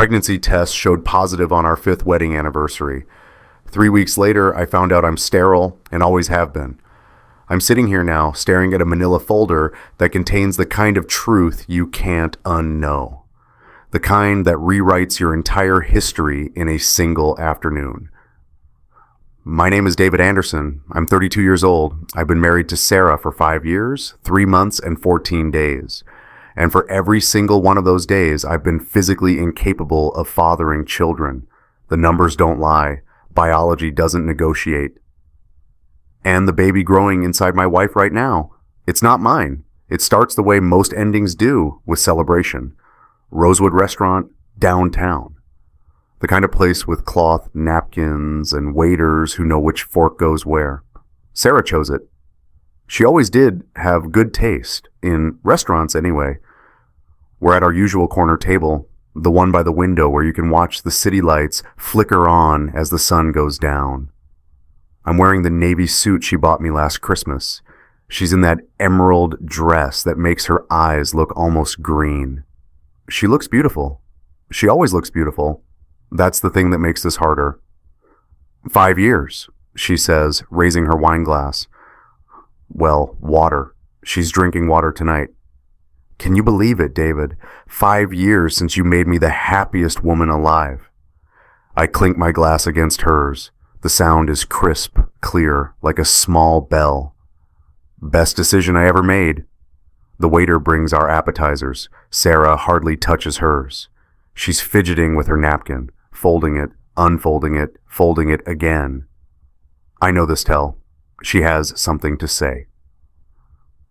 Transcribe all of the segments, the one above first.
pregnancy test showed positive on our 5th wedding anniversary. 3 weeks later, I found out I'm sterile and always have been. I'm sitting here now, staring at a manila folder that contains the kind of truth you can't unknow. The kind that rewrites your entire history in a single afternoon. My name is David Anderson. I'm 32 years old. I've been married to Sarah for 5 years, 3 months, and 14 days. And for every single one of those days, I've been physically incapable of fathering children. The numbers don't lie. Biology doesn't negotiate. And the baby growing inside my wife right now, it's not mine. It starts the way most endings do, with celebration. Rosewood Restaurant, downtown. The kind of place with cloth napkins and waiters who know which fork goes where. Sarah chose it. She always did have good taste, in restaurants anyway. We're at our usual corner table, the one by the window where you can watch the city lights flicker on as the sun goes down. I'm wearing the navy suit she bought me last Christmas. She's in that emerald dress that makes her eyes look almost green. She looks beautiful. She always looks beautiful. That's the thing that makes this harder. 5 years, she says, raising her wine glass. Well, water. She's drinking water tonight. Can you believe it, David? 5 years since you made me the happiest woman alive. I clink my glass against hers. The sound is crisp, clear, like a small bell. Best decision I ever made. The waiter brings our appetizers. Sarah hardly touches hers. She's fidgeting with her napkin, folding it, unfolding it, folding it again. I know this tell. She has something to say.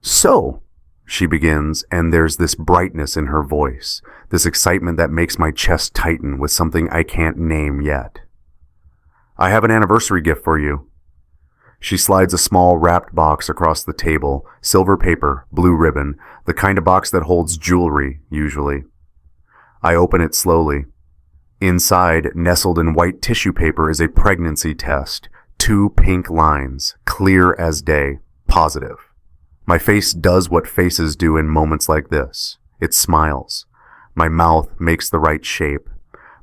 So, she begins, and there's this brightness in her voice, this excitement that makes my chest tighten with something I can't name yet. I have an anniversary gift for you. She slides a small wrapped box across the table, silver paper, blue ribbon, the kind of box that holds jewelry, usually. I open it slowly. Inside, nestled in white tissue paper, is a pregnancy test. 2 pink lines, clear as day, positive. My face does what faces do in moments like this. It smiles. My mouth makes the right shape.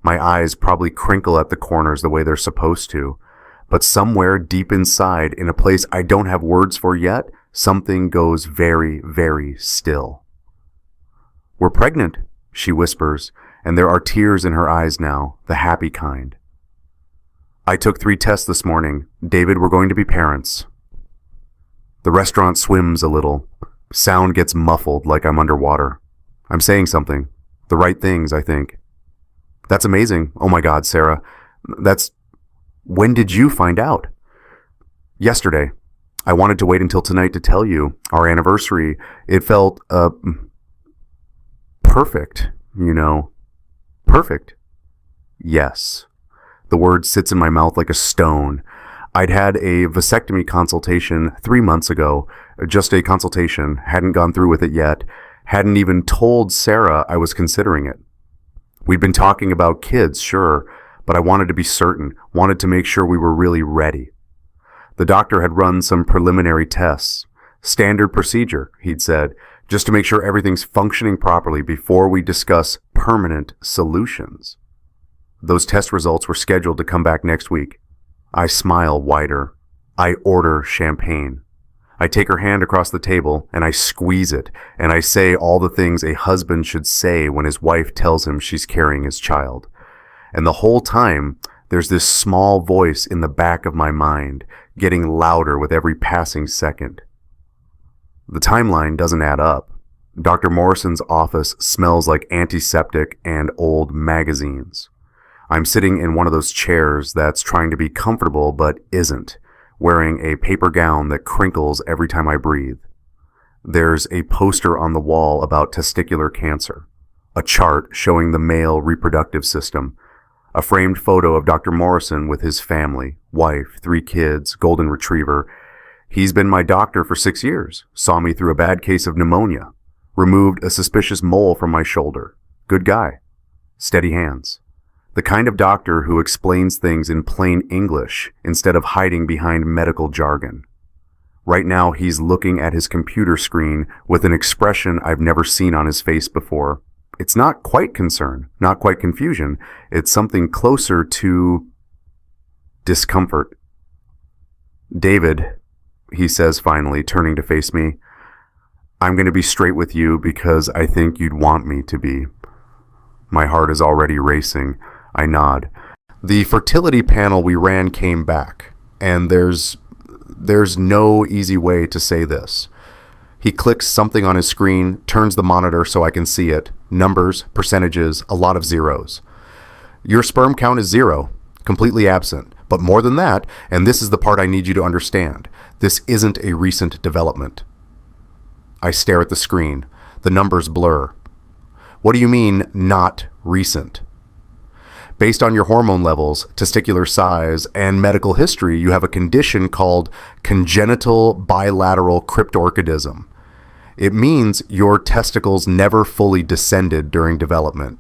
My eyes probably crinkle at the corners the way they're supposed to. But somewhere deep inside, in a place I don't have words for yet, something goes very, very still. We're pregnant, she whispers, and there are tears in her eyes now, the happy kind. I took 3 tests this morning. David, we're going to be parents. The restaurant swims a little. Sound gets muffled like I'm underwater. I'm saying something. The right things, I think. That's amazing. Oh my God, Sarah. When did you find out? Yesterday. I wanted to wait until tonight to tell you. Our anniversary. It felt, perfect, you know. Perfect. Yes. The word sits in my mouth like a stone. I'd had a vasectomy consultation 3 months ago. Just a consultation. Hadn't gone through with it yet. Hadn't even told Sarah I was considering it. We'd been talking about kids, sure, but I wanted to be certain, wanted to make sure we were really ready. The doctor had run some preliminary tests. Standard procedure, he'd said, just to make sure everything's functioning properly before we discuss permanent solutions. Those test results were scheduled to come back next week. I smile wider. I order champagne. I take her hand across the table, and I squeeze it, and I say all the things a husband should say when his wife tells him she's carrying his child. And the whole time, there's this small voice in the back of my mind, getting louder with every passing second. The timeline doesn't add up. Dr. Morrison's office smells like antiseptic and old magazines. I'm sitting in one of those chairs that's trying to be comfortable but isn't, wearing a paper gown that crinkles every time I breathe. There's a poster on the wall about testicular cancer, a chart showing the male reproductive system, a framed photo of Dr. Morrison with his family, wife, 3 kids, golden retriever. He's been my doctor for 6 years, saw me through a bad case of pneumonia, removed a suspicious mole from my shoulder. Good guy. Steady hands. The kind of doctor who explains things in plain English instead of hiding behind medical jargon. Right now, he's looking at his computer screen with an expression I've never seen on his face before. It's not quite concern, not quite confusion. It's something closer to discomfort. David, he says finally, turning to face me, I'm going to be straight with you because I think you'd want me to be. My heart is already racing. I nod. The fertility panel we ran came back, and there's no easy way to say this. He clicks something on his screen, turns the monitor so I can see it. Numbers, percentages, a lot of zeros. Your sperm count is 0, completely absent. But more than that, and this is the part I need you to understand, this isn't a recent development. I stare at the screen. The numbers blur. What do you mean, not recent? Based on your hormone levels, testicular size, and medical history, you have a condition called congenital bilateral cryptorchidism. It means your testicles never fully descended during development.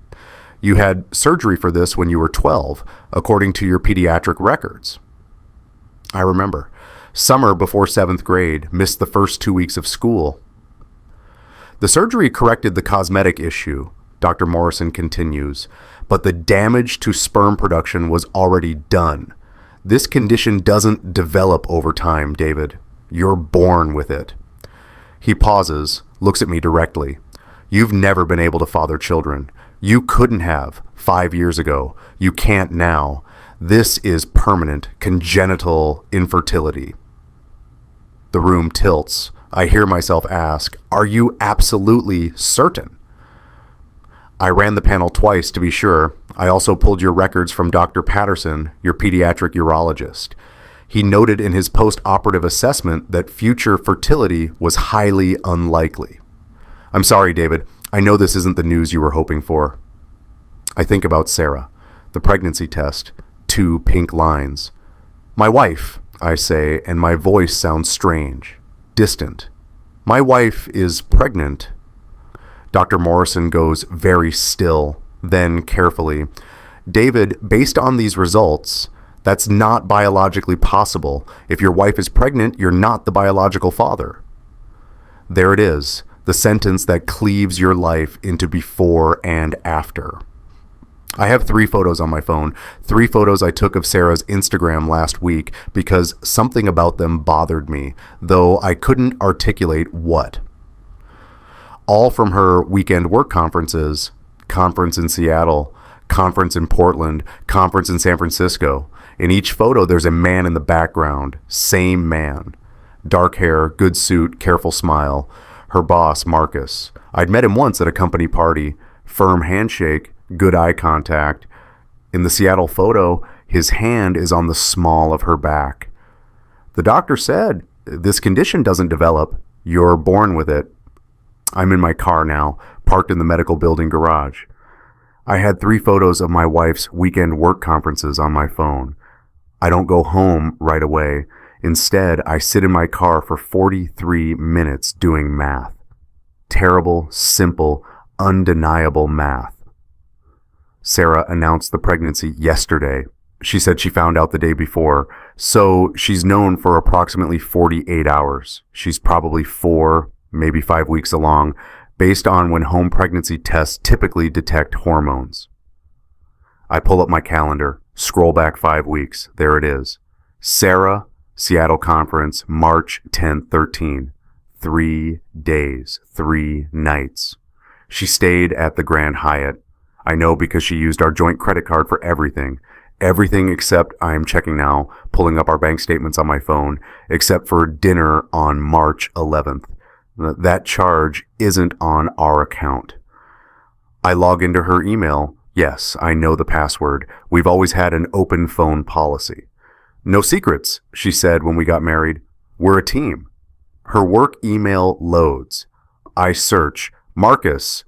You had surgery for this when you were 12, according to your pediatric records. I remember. Summer before 7th grade, missed the first 2 weeks of school. The surgery corrected the cosmetic issue, Dr. Morrison continues, but the damage to sperm production was already done. This condition doesn't develop over time, David. You're born with it. He pauses, looks at me directly. You've never been able to father children. You couldn't have 5 years ago. You can't now. This is permanent, congenital infertility. The room tilts. I hear myself ask, are you absolutely certain? I ran the panel twice to be sure. I also pulled your records from Dr. Patterson, your pediatric urologist. He noted in his post-operative assessment that future fertility was highly unlikely. I'm sorry, David. I know this isn't the news you were hoping for. I think about Sarah, the pregnancy test, 2 pink lines. My wife, I say, and my voice sounds strange, distant. My wife is pregnant. Dr. Morrison goes very still, then carefully. David, based on these results, that's not biologically possible. If your wife is pregnant, you're not the biological father. There it is, the sentence that cleaves your life into before and after. I have 3 photos on my phone, 3 photos I took of Sarah's Instagram last week because something about them bothered me, though I couldn't articulate what. All from her weekend work conferences, conference in Seattle, conference in Portland, conference in San Francisco. In each photo, there's a man in the background, same man. Dark hair, good suit, careful smile. Her boss, Marcus. I'd met him once at a company party. Firm handshake, good eye contact. In the Seattle photo, his hand is on the small of her back. The doctor said, this condition doesn't develop. You're born with it. I'm in my car now, parked in the medical building garage. I had 3 photos of my wife's weekend work conferences on my phone. I don't go home right away. Instead, I sit in my car for 43 minutes doing math. Terrible, simple, undeniable math. Sarah announced the pregnancy yesterday. She said she found out the day before, so she's known for approximately 48 hours. She's probably 4, maybe 5 weeks along, based on when home pregnancy tests typically detect hormones. I pull up my calendar, scroll back 5 weeks. There it is. Sarah, Seattle Conference, March 10th, 13. 3 days, 3 nights. She stayed at the Grand Hyatt. I know because she used our joint credit card for everything. Everything except, I am checking now, pulling up our bank statements on my phone, except for dinner on March 11th. That charge isn't on our account. I log into her email. Yes, I know the password. We've always had an open phone policy. No secrets, she said when we got married. We're a team. Her work email loads. I search. Marcus.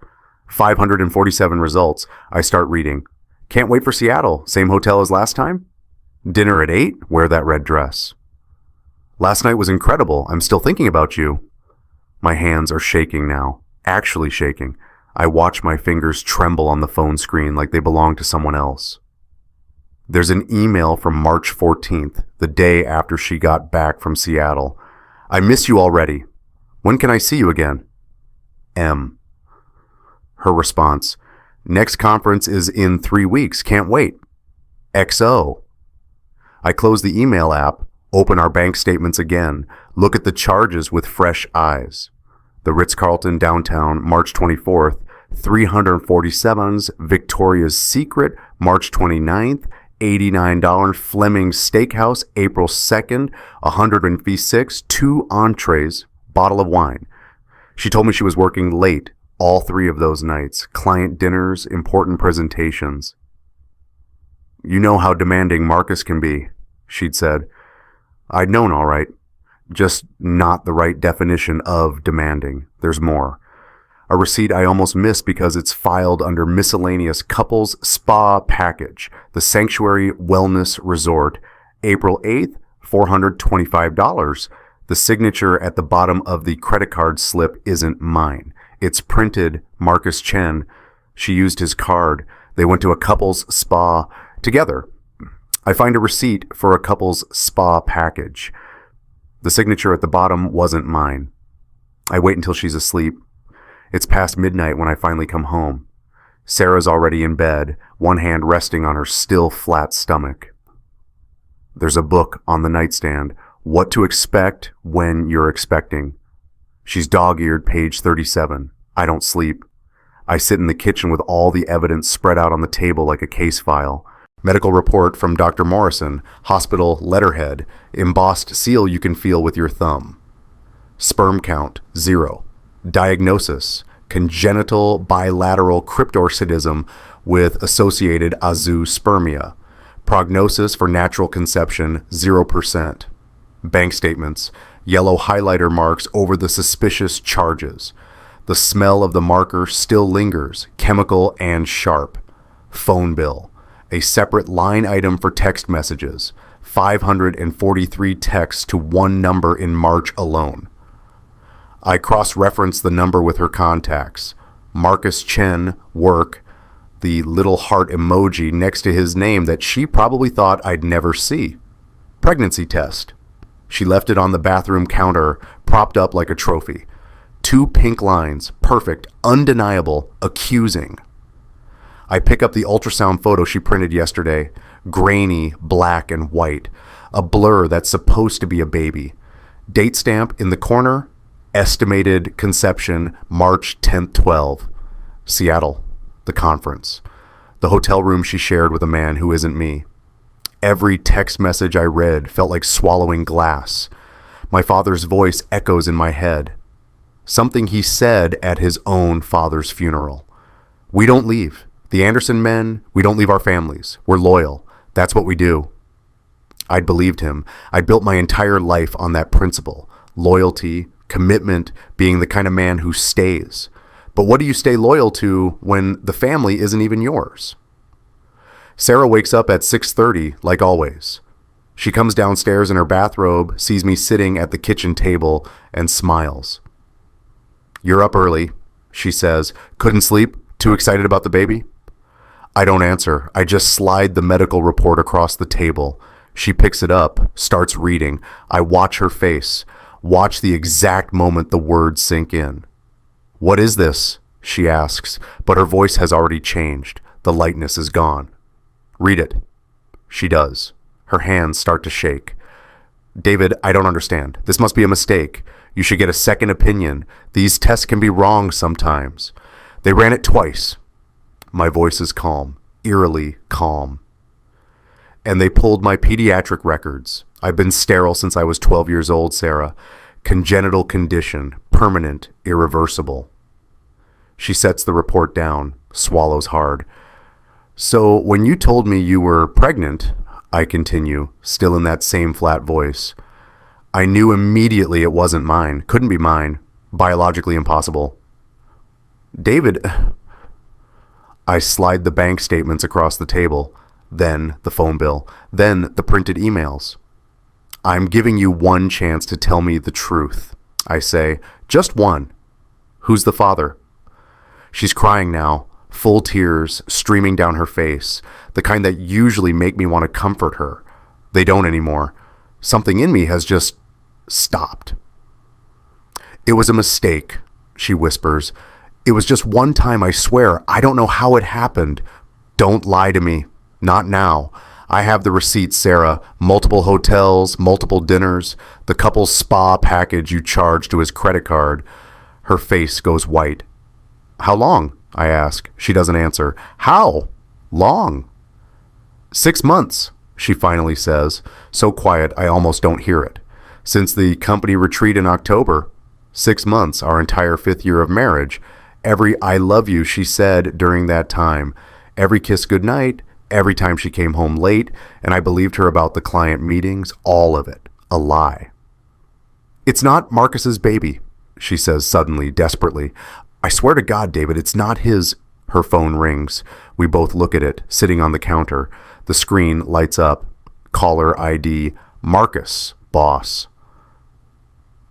547 results. I start reading. Can't wait for Seattle. Same hotel as last time? Dinner at 8? Wear that red dress. Last night was incredible. I'm still thinking about you. My hands are shaking now. Actually shaking. I watch my fingers tremble on the phone screen like they belong to someone else. There's an email from March 14th, the day after she got back from Seattle. I miss you already. When can I see you again? M. Her response, Next conference is in 3 weeks. Can't wait. XO. I close the email app, open our bank statements again, look at the charges with fresh eyes. The Ritz-Carlton downtown, March 24th, 347's Victoria's Secret, March 29th, $89 Fleming's Steakhouse, April 2nd, 156, 2 entrees, bottle of wine. She told me she was working late all 3 of those nights, client dinners, important presentations. You know how demanding Marcus can be, she'd said. I'd known all right, just not the right definition of demanding. There's more. A receipt I almost missed because it's filed under miscellaneous couples spa package, the Sanctuary Wellness Resort, April 8th, $425. The signature at the bottom of the credit card slip isn't mine. It's printed Marcus Chen. She used his card. They went to a couple's spa together. I find a receipt for a couple's spa package. The signature at the bottom wasn't mine. I wait until she's asleep. It's past midnight when I finally come home. Sarah's already in bed, one hand resting on her still flat stomach. There's a book on the nightstand, What to Expect When You're Expecting. She's dog-eared page 37. I don't sleep. I sit in the kitchen with all the evidence spread out on the table like a case file. Medical report from Dr. Morrison, hospital letterhead, embossed seal you can feel with your thumb. Sperm count, 0. Diagnosis, congenital bilateral cryptorchidism with associated azoospermia. Prognosis for natural conception, 0%. Bank statements, yellow highlighter marks over the suspicious charges. The smell of the marker still lingers, chemical and sharp. Phone bill, a separate line item for text messages, 543 texts to one number in March alone. I cross-reference the number with her contacts. Marcus Chen, work, the little heart emoji next to his name that she probably thought I'd never see. Pregnancy test. She left it on the bathroom counter, propped up like a trophy. 2 pink lines, perfect, undeniable, accusing. I pick up the ultrasound photo she printed yesterday, grainy, black and white, a blur that's supposed to be a baby. Date stamp in the corner, estimated conception March 10th, 12. Seattle, the conference. The hotel room she shared with a man who isn't me. Every text message I read felt like swallowing glass. My father's voice echoes in my head. Something he said at his own father's funeral. We don't leave. The Anderson men, we don't leave our families. We're loyal. That's what we do. I'd believed him. I'd built my entire life on that principle. Loyalty, commitment, being the kind of man who stays. But what do you stay loyal to when the family isn't even yours? Sarah wakes up at 6:30, like always. She comes downstairs in her bathrobe, sees me sitting at the kitchen table, and smiles. You're up early, she says. Couldn't sleep? Too excited about the baby? I don't answer. I just slide the medical report across the table. She picks it up, starts reading. I watch her face, watch the exact moment the words sink in. What is this? She asks, but her voice has already changed. The lightness is gone. Read it. She does. Her hands start to shake. David, I don't understand. This must be a mistake. You should get a second opinion. These tests can be wrong sometimes. They ran it twice. My voice is calm, eerily calm. And they pulled my pediatric records. I've been sterile since I was 12 years old, Sarah. Congenital condition, permanent, irreversible. She sets the report down, swallows hard. So when you told me you were pregnant, I continue, still in that same flat voice, I knew immediately it wasn't mine, couldn't be mine, biologically impossible. David, I slide the bank statements across the table, then the phone bill, then the printed emails. I'm giving you one chance to tell me the truth. I say, just one. Who's the father? She's crying now, full tears streaming down her face, the kind that usually make me want to comfort her. They don't anymore. Something in me has just stopped. It was a mistake, she whispers. It was just one time, I swear. I don't know how it happened. Don't lie to me. Not now. I have the receipts, Sarah. Multiple hotels, multiple dinners, the couple's spa package you charged to his credit card. Her face goes white. How long? I ask. She doesn't answer. How long? 6 months, she finally says, so quiet I almost don't hear it. Since the company retreat in October. 6 months, our entire 5th year of marriage. Every I love you she said during that time. Every kiss goodnight, every time she came home late, and I believed her about the client meetings, all of it. A lie. It's not Marcus's baby, she says suddenly, desperately. I swear to God, David, it's not his. Her phone rings. We both look at it, sitting on the counter. The screen lights up. Caller ID, Marcus, boss.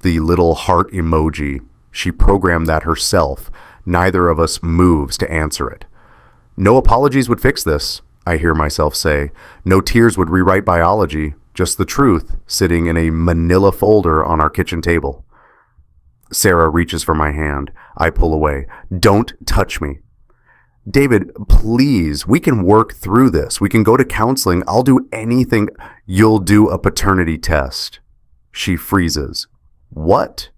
The little heart emoji. She programmed that herself. Neither of us moves to answer it. No apologies would fix this, I hear myself say. No tears would rewrite biology. Just the truth, sitting in a manila folder on our kitchen table. Sarah reaches for my hand. I pull away. Don't touch me. David, please, we can work through this. We can go to counseling. I'll do anything. You'll do a paternity test. She freezes. What?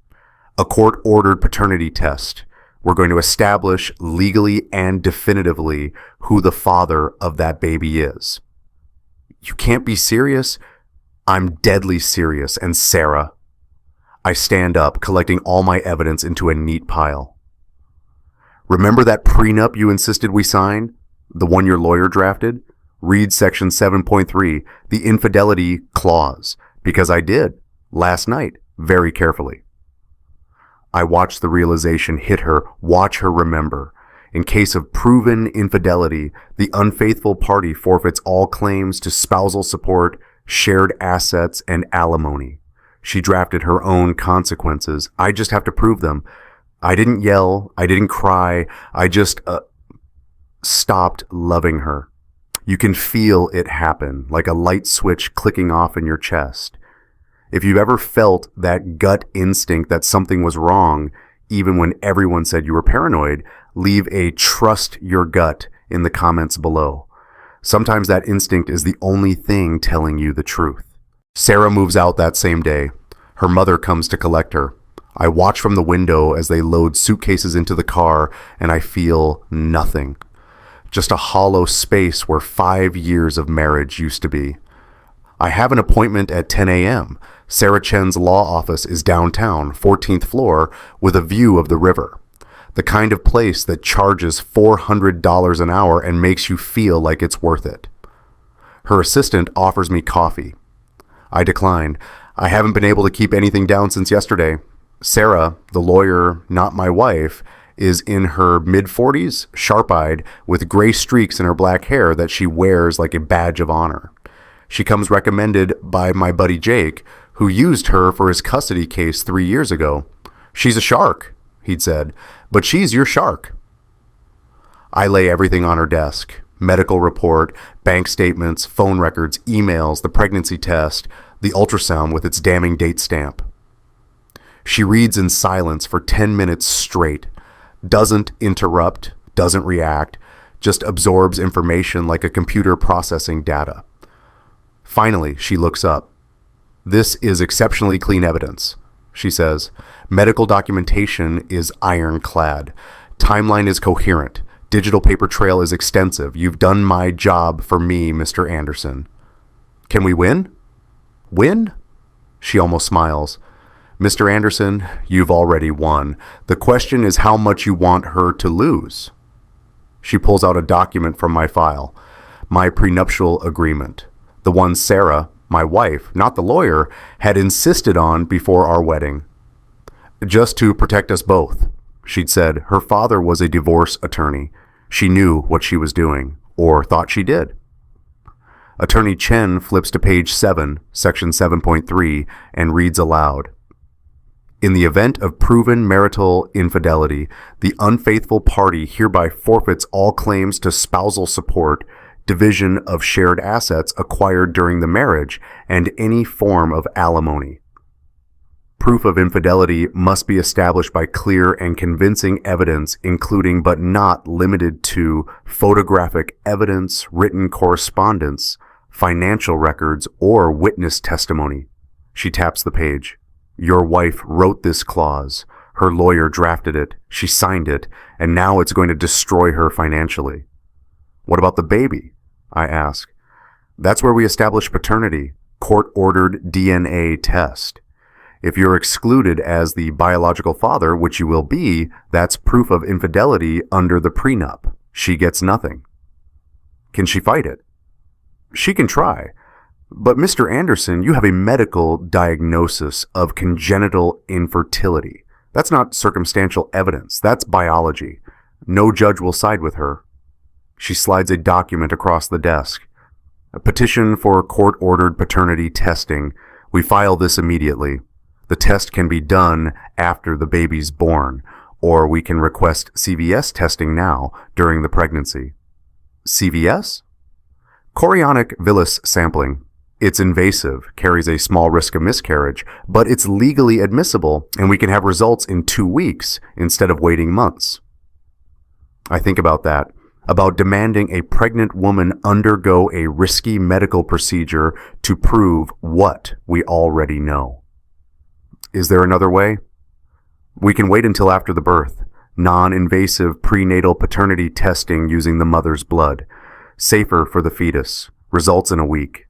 A court-ordered paternity test. We're going to establish legally and definitively who the father of that baby is. You can't be serious? I'm deadly serious. And Sarah? I stand up, collecting all my evidence into a neat pile. Remember that prenup you insisted we sign? The one your lawyer drafted? Read section 7.3, the infidelity clause, because I did, last night, very carefully. I watch the realization hit her, watch her remember. In case of proven infidelity, the unfaithful party forfeits all claims to spousal support, shared assets, and alimony. She drafted her own consequences. I just have to prove them. I didn't yell. I didn't cry. I just stopped loving her. You can feel it happen, like a light switch clicking off in your chest. If you've ever felt that gut instinct that something was wrong, even when everyone said you were paranoid, leave a trust your gut in the comments below. Sometimes that instinct is the only thing telling you the truth. Sarah moves out that same day. Her mother comes to collect her. I watch from the window as they load suitcases into the car, and I feel nothing. Just a hollow space where 5 years of marriage used to be. I have an appointment at 10 a.m. Sarah Chen's law office is downtown, 14th floor, with a view of the river. The kind of place that charges $400 an hour and makes you feel like it's worth it. Her assistant offers me coffee. I decline. I haven't been able to keep anything down since yesterday. Sarah, the lawyer, not my wife, is in her mid-40s, sharp-eyed, with gray streaks in her black hair that she wears like a badge of honor. She comes recommended by my buddy Jake, who used her for his custody case 3 years ago. She's a shark, he'd said, but she's your shark. I lay everything on her desk. Medical report, bank statements, phone records, emails, the pregnancy test, the ultrasound with its damning date stamp. She reads in silence for 10 minutes straight, doesn't interrupt, doesn't react, just absorbs information like a computer processing data. Finally, she looks up. This is exceptionally clean evidence, she says. Medical documentation is ironclad. Timeline is coherent. Digital paper trail is extensive. You've done my job for me, Mr. Anderson. Can we win? Win? She almost smiles. Mr. Anderson, you've already won. The question is how much you want her to lose. She pulls out a document from my file. My prenuptial agreement. The one Sarah, my wife, not the lawyer, had insisted on before our wedding. Just to protect us both, she'd said. Her father was a divorce attorney. She knew what she was doing, or thought she did. Attorney Chen flips to page 7, section 7.3, and reads aloud. In the event of proven marital infidelity, the unfaithful party hereby forfeits all claims to spousal support, division of shared assets acquired during the marriage, and any form of alimony. Proof of infidelity must be established by clear and convincing evidence, including but not limited to photographic evidence, written correspondence, financial records, or witness testimony. She taps the page. Your wife wrote this clause. Her lawyer drafted it. She signed it, and now it's going to destroy her financially. What about the baby? I ask. That's where we establish paternity. Court-ordered DNA test. If you're excluded as the biological father, which you will be, that's proof of infidelity under the prenup. She gets nothing. Can she fight it? She can try. But Mr. Anderson, you have a medical diagnosis of congenital infertility. That's not circumstantial evidence. That's biology. No judge will side with her. She slides a document across the desk. A petition for court-ordered paternity testing. We file this immediately. The test can be done after the baby's born, or we can request CVS testing now during the pregnancy. CVS? Chorionic villus sampling. It's invasive, carries a small risk of miscarriage, but it's legally admissible, and we can have results in 2 weeks instead of waiting months. I think about that, about demanding a pregnant woman undergo a risky medical procedure to prove what we already know. Is there another way? We can wait until after the birth. Non-invasive prenatal paternity testing using the mother's blood. Safer for the fetus. Results in a week.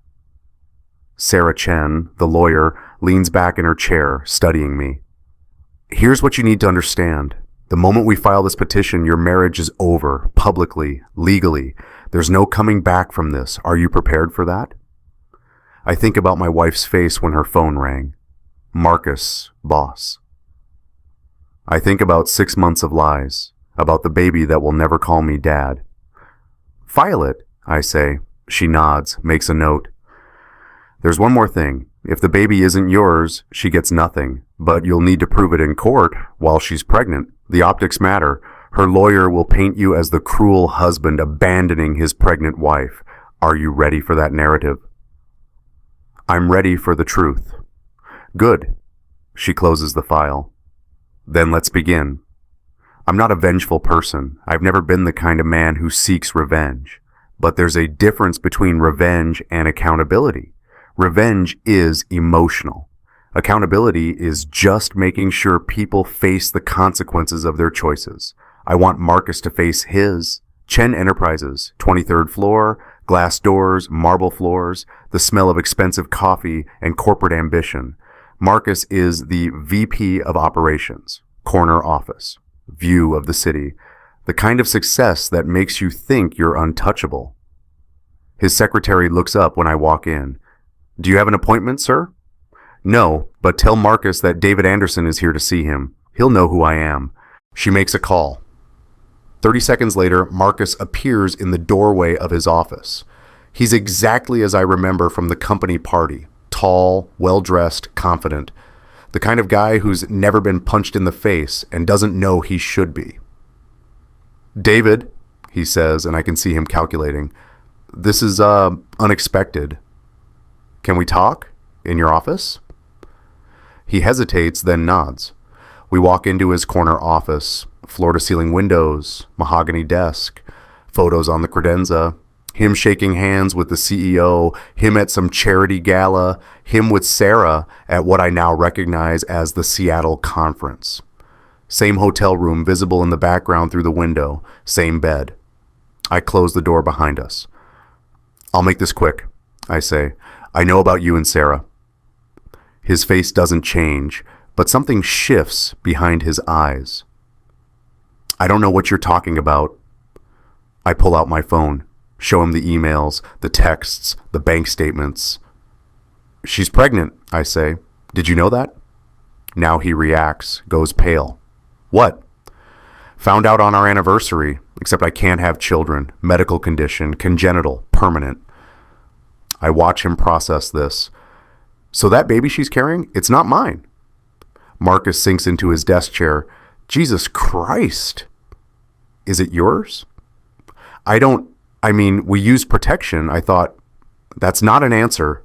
Sarah Chen, the lawyer, leans back in her chair, studying me. Here's what you need to understand. The moment we file this petition, your marriage is over, publicly, legally. There's no coming back from this. Are you prepared for that? I think about my wife's face when her phone rang. Marcus, boss. I think about 6 months of lies, about the baby that will never call me dad. File it, I say. She nods, makes a note. There's one more thing. If the baby isn't yours, she gets nothing, but you'll need to prove it in court while she's pregnant. The optics matter. Her lawyer will paint you as the cruel husband abandoning his pregnant wife. Are you ready for that narrative? I'm ready for the truth. Good. She closes the file. Then let's begin. I'm not a vengeful person. I've never been the kind of man who seeks revenge. But there's a difference between revenge and accountability. Revenge is emotional. Accountability is just making sure people face the consequences of their choices. I want Marcus to face his. Chen Enterprises, 23rd floor, glass doors, marble floors, the smell of expensive coffee, and corporate ambition. Marcus is the VP of operations, corner office, view of the city, the kind of success that makes you think you're untouchable. His secretary looks up when I walk in. Do you have an appointment, sir? No, but tell Marcus that David Anderson is here to see him. He'll know who I am. She makes a call. 30 seconds later, Marcus appears in the doorway of his office. He's exactly as I remember from the company party. Tall, well-dressed, confident. The kind of guy who's never been punched in the face and doesn't know he should be. David, he says, and I can see him calculating. This is, unexpected. Can we talk? In your office? He hesitates, then nods. We walk into his corner office. Floor-to-ceiling windows, mahogany desk, photos on the credenza, him shaking hands with the CEO, him at some charity gala, him with Sarah at what I now recognize as the Seattle conference. Same hotel room visible in the background through the window, same bed. I close the door behind us. I'll make this quick, I say. I know about you and Sarah. His face doesn't change, but something shifts behind his eyes. I don't know what you're talking about. I pull out my phone, show him the emails, the texts, the bank statements. She's pregnant, I say. Did you know that? Now he reacts, goes pale. What? Found out on our anniversary, except I can't have children. Medical condition, congenital, permanent. I watch him process this. So that baby she's carrying, it's not mine. Marcus sinks into his desk chair. Jesus Christ. Is it yours? We use protection. I thought, that's not an answer.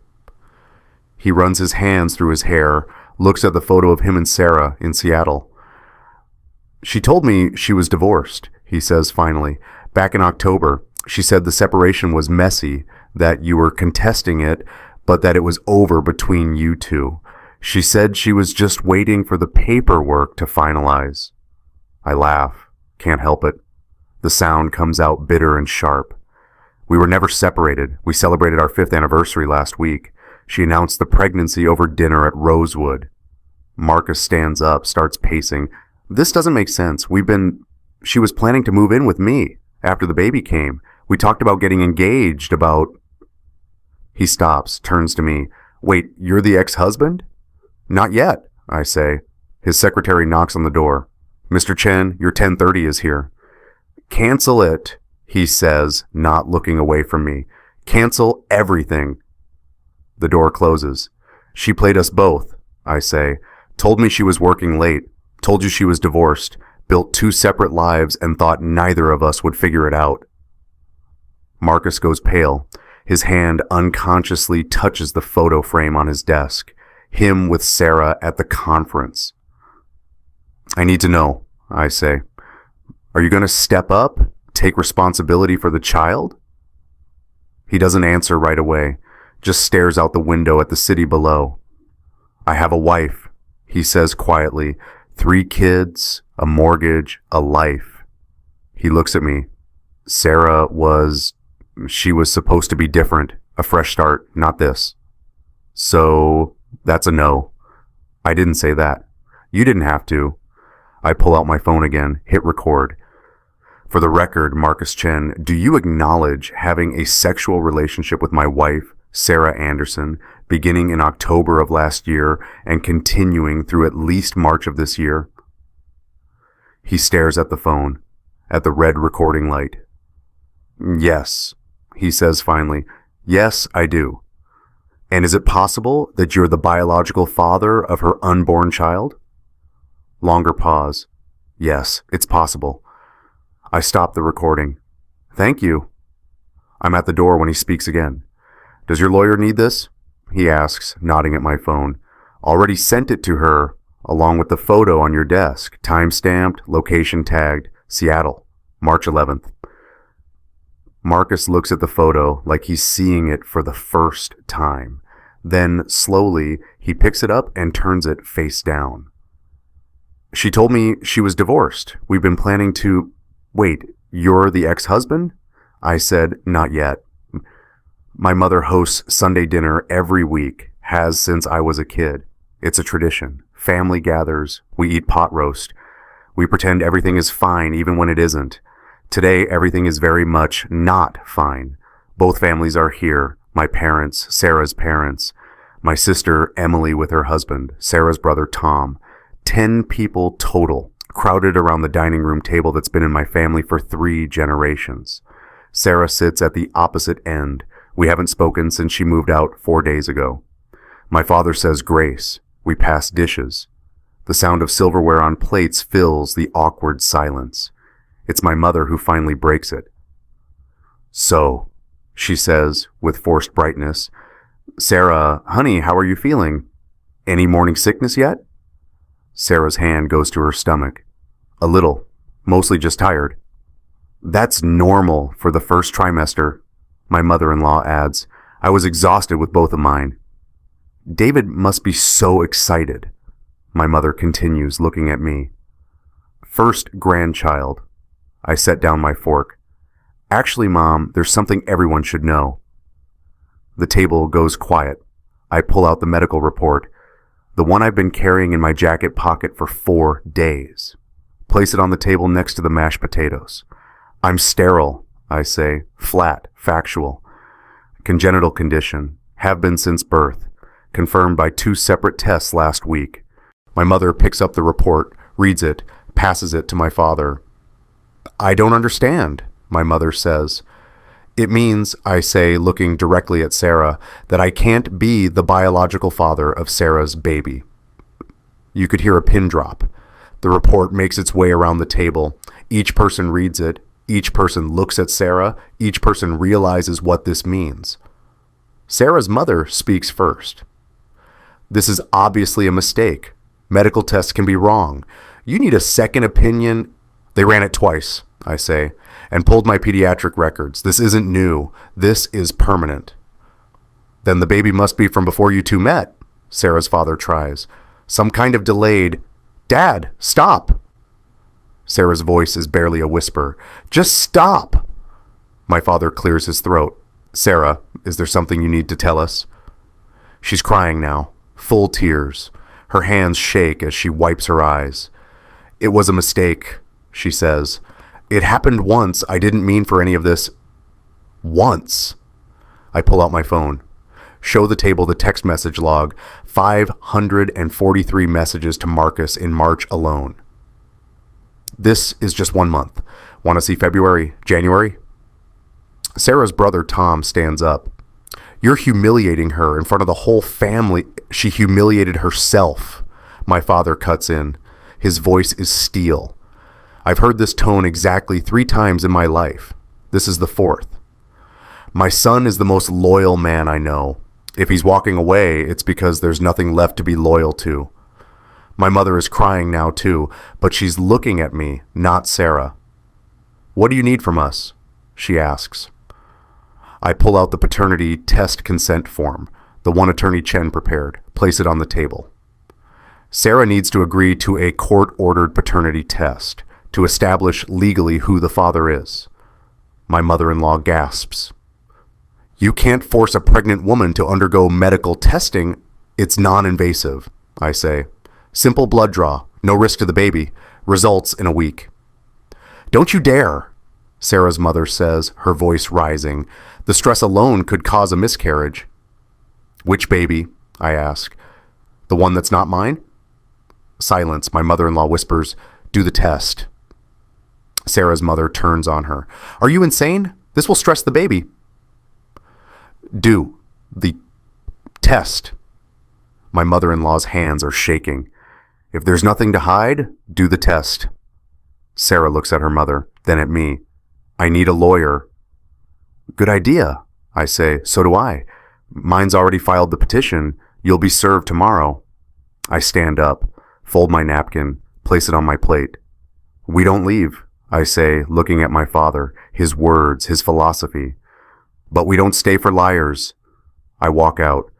He runs his hands through his hair, looks at the photo of him and Sarah in Seattle. She told me she was divorced, he says finally. Back in October, she said the separation was messy, that you were contesting it, but that it was over between you two. She said she was just waiting for the paperwork to finalize. I laugh. Can't help it. The sound comes out bitter and sharp. We were never separated. We celebrated our 5th anniversary last week. She announced the pregnancy over dinner at Rosewood. Marcus stands up, starts pacing. This doesn't make sense. She was planning to move in with me after the baby came. We talked about getting engaged, He stops, turns to me. Wait, you're the ex-husband? Not yet, I say. His secretary knocks on the door. Mr. Chen, your 10:30 is here. Cancel it, he says, not looking away from me. Cancel everything. The door closes. She played us both, I say. Told me she was working late. Told you she was divorced. Built 2 separate lives and thought neither of us would figure it out. Marcus goes pale. His hand unconsciously touches the photo frame on his desk. Him with Sarah at the conference. I need to know, I say. Are you going to step up? Take responsibility for the child? He doesn't answer right away, just stares out the window at the city below. I have a wife, he says quietly. 3 kids, a mortgage, a life. He looks at me. She was supposed to be different, a fresh start, not this. So, that's a no. I didn't say that. You didn't have to. I pull out my phone again, hit record. For the record, Marcus Chen, do you acknowledge having a sexual relationship with my wife, Sarah Anderson, beginning in October of last year and continuing through at least March of this year? He stares at the phone, at the red recording light. Yes, he says finally. Yes, I do. And is it possible that you're the biological father of her unborn child? Longer pause. Yes, it's possible. I stop the recording. Thank you. I'm at the door when he speaks again. Does your lawyer need this? He asks, nodding at my phone. Already sent it to her, along with the photo on your desk, time-stamped, location tagged, Seattle, March 11th. Marcus looks at the photo like he's seeing it for the first time. Then, slowly, he picks it up and turns it face down. She told me she was divorced. We've been planning to... Wait, you're the ex-husband? I said, not yet. My mother hosts Sunday dinner every week, has since I was a kid. It's a tradition. Family gathers. We eat pot roast. We pretend everything is fine even when it isn't. Today, everything is very much not fine. Both families are here. My parents, Sarah's parents, my sister Emily with her husband, Sarah's brother Tom. 10 people total, crowded around the dining room table that's been in my family for 3 generations. Sarah sits at the opposite end. We haven't spoken since she moved out 4 days ago. My father says grace. We pass dishes. The sound of silverware on plates fills the awkward silence. It's my mother who finally breaks it. So, she says with forced brightness, Sarah, honey, how are you feeling? Any morning sickness yet? Sarah's hand goes to her stomach. A little, mostly just tired. That's normal for the first trimester, my mother-in-law adds. I was exhausted with both of mine. David must be so excited, my mother continues, looking at me. First grandchild. I set down my fork. Actually, Mom, there's something everyone should know. The table goes quiet. I pull out the medical report, the one I've been carrying in my jacket pocket for 4 days. Place it on the table next to the mashed potatoes. I'm sterile, I say, flat, factual. Congenital condition, have been since birth, confirmed by 2 separate tests last week. My mother picks up the report, reads it, passes it to my father. I don't understand, my mother says. It means, I say, looking directly at Sarah, that I can't be the biological father of Sarah's baby. You could hear a pin drop. The report makes its way around the table. Each person reads it. Each person looks at Sarah. Each person realizes what this means. Sarah's mother speaks first. This is obviously a mistake. Medical tests can be wrong. You need a second opinion. They ran it twice, I say, and pulled my pediatric records. This isn't new. This is permanent. Then the baby must be from before you two met, Sarah's father tries. Some kind of delayed, "Dad, stop!" Sarah's voice is barely a whisper. "Just stop!" My father clears his throat. "Sarah, is there something you need to tell us?" She's crying now, full tears. Her hands shake as she wipes her eyes. "It was a mistake," she says. "It happened once. I didn't mean for any of this." Once. I pull out my phone. Show the table the text message log. 543 messages to Marcus in March alone. This is just 1 month. Want to see February, January? Sarah's brother Tom stands up. "You're humiliating her in front of the whole family." "She humiliated herself," my father cuts in. His voice is steel. I've heard this tone exactly 3 times in my life. This is the 4th. "My son is the most loyal man I know. If he's walking away, it's because there's nothing left to be loyal to." My mother is crying now too, but she's looking at me, not Sarah. "What do you need from us?" she asks. I pull out the paternity test consent form, the one Attorney Chen prepared, place it on the table. Sarah needs to agree to a court-ordered paternity test to establish legally who the father is. My mother-in-law gasps. "You can't force a pregnant woman to undergo medical testing. It's non-invasive," I say. "Simple blood draw, no risk to the baby, results in a week." "Don't you dare," Sarah's mother says, her voice rising. "The stress alone could cause a miscarriage." "Which baby?" I ask. "The one that's not mine?" Silence. My mother-in-law whispers, "Do the test." Sarah's mother turns on her. "Are you insane? This will stress the baby." "Do the test." My mother-in-law's hands are shaking. "If there's nothing to hide, do the test." Sarah looks at her mother, then at me. "I need a lawyer." "Good idea," I say. "So do I. Mine's already filed the petition. You'll be served tomorrow." I stand up, fold my napkin, place it on my plate. "We don't leave," I say, looking at my father, his words, his philosophy. "But we don't stay for liars." I walk out.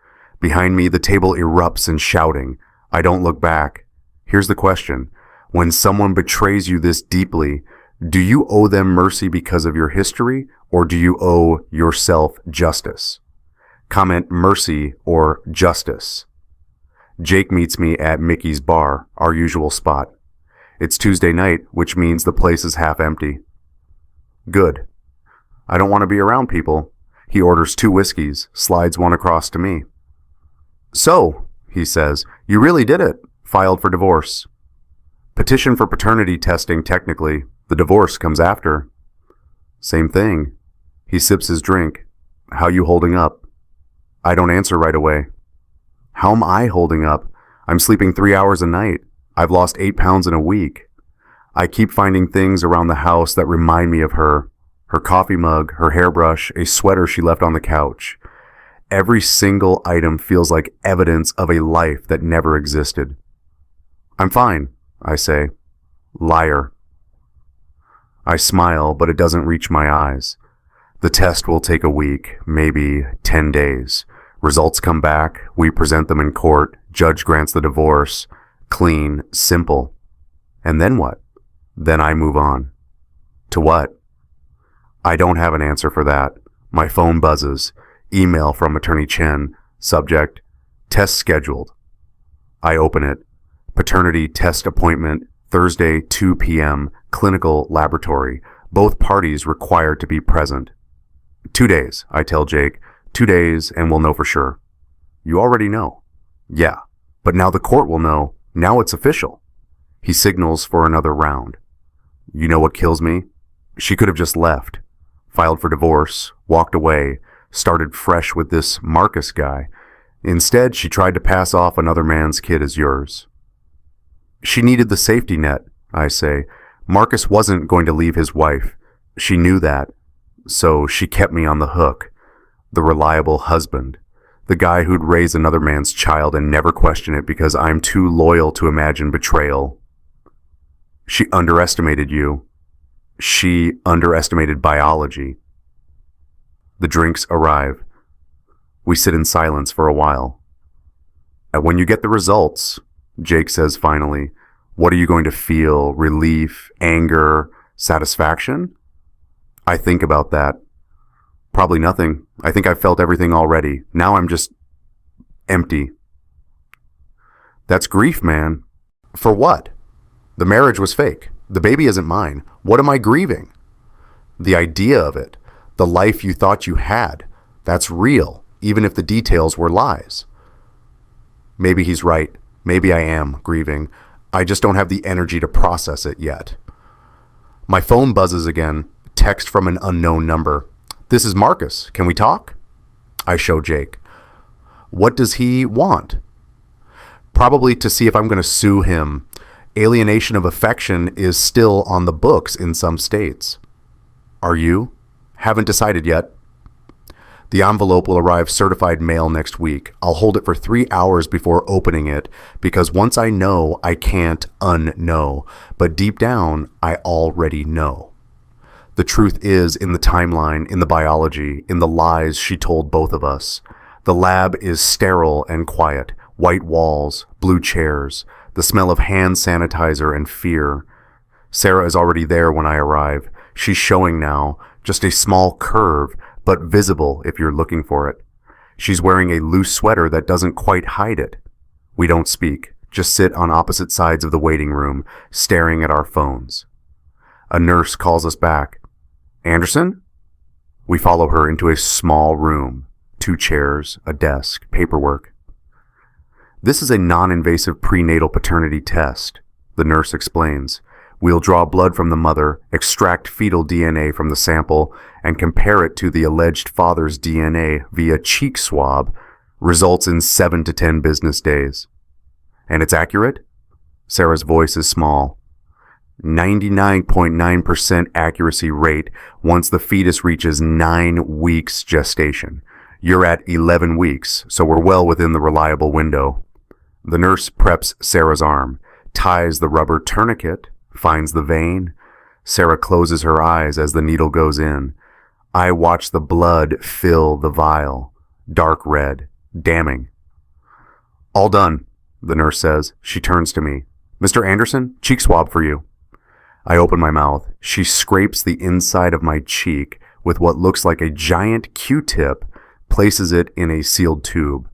Behind me, the table erupts in shouting. I don't look back. Here's the question. When someone betrays you this deeply, do you owe them mercy because of your history, or do you owe yourself justice? Comment mercy or justice. Jake meets me at Mickey's bar, our usual spot. It's Tuesday night, which means the place is half empty. Good. I don't want to be around people. He orders 2 whiskeys, slides one across to me. "So," he says, "you really did it. Filed for divorce." "Petition for paternity testing, technically. The divorce comes after." "Same thing." He sips his drink. "How you holding up?" I don't answer right away. How am I holding up? I'm sleeping 3 hours a night. I've lost 8 pounds in a week. I keep finding things around the house that remind me of her. Her coffee mug, her hairbrush, a sweater she left on the couch. Every single item feels like evidence of a life that never existed. "I'm fine," I say. Liar. I smile, but it doesn't reach my eyes. The test will take a week, maybe 10 days. Results come back, we present them in court, judge grants the divorce. Clean, simple. And then what? Then I move on. To what? I don't have an answer for that. My phone buzzes. Email from Attorney Chen. Subject, test scheduled. I open it. Paternity test appointment, Thursday, 2 p.m., clinical laboratory. Both parties required to be present. 2 days, I tell Jake. 2 days and we'll know for sure. You already know. Yeah, but now the court will know. Now it's official. He signals for another round. You know what kills me? She could have just left. Filed for divorce, walked away, started fresh with this Marcus guy. Instead, she tried to pass off another man's kid as yours. She needed the safety net, I say. Marcus wasn't going to leave his wife. She knew that. So she kept me on the hook. The reliable husband. The guy who'd raise another man's child and never question it because I'm too loyal to imagine betrayal. She underestimated you. She underestimated biology. The drinks arrive. We sit in silence for a while. And when you get the results, Jake says finally, what are you going to feel? Relief, anger, satisfaction? I think about that. Probably nothing. I think I've felt everything already. Now I'm just empty. That's grief, man. For what? The marriage was fake. The baby isn't mine. What am I grieving? The idea of it. The life you thought you had. That's real, even if the details were lies. Maybe he's right. Maybe I am grieving. I just don't have the energy to process it yet. My phone buzzes again. Text from an unknown number. This is Marcus. Can we talk? I show Jake. What does he want? Probably to see if I'm going to sue him. Alienation of affection is still on the books in some states. Are you? Haven't decided yet. The envelope will arrive certified mail next week. I'll hold it for 3 hours before opening it because once I know, I can't unknow. But deep down, I already know. The truth is in the timeline, in the biology, in the lies she told both of us. The lab is sterile and quiet. White walls, blue chairs, the smell of hand sanitizer and fear. Sarah is already there when I arrive. She's showing now, just a small curve, but visible if you're looking for it. She's wearing a loose sweater that doesn't quite hide it. We don't speak, just sit on opposite sides of the waiting room, staring at our phones. A nurse calls us back. Anderson? We follow her into a small room. 2 chairs, a desk, paperwork. This is a non-invasive prenatal paternity test, the nurse explains. We'll draw blood from the mother, extract fetal DNA from the sample, and compare it to the alleged father's DNA via cheek swab. Results in 7 to 10 business days. And it's accurate? Sarah's voice is small. 99.9% accuracy rate once the fetus reaches 9 weeks gestation. You're at 11 weeks, so we're well within the reliable window. The nurse preps Sarah's arm, ties the rubber tourniquet, finds the vein. Sarah closes her eyes as the needle goes in. I watch the blood fill the vial. Dark red. Damning. All done, the nurse says. She turns to me. Mr. Anderson, cheek swab for you. I open my mouth. She scrapes the inside of my cheek with what looks like a giant Q-tip, places it in a sealed tube.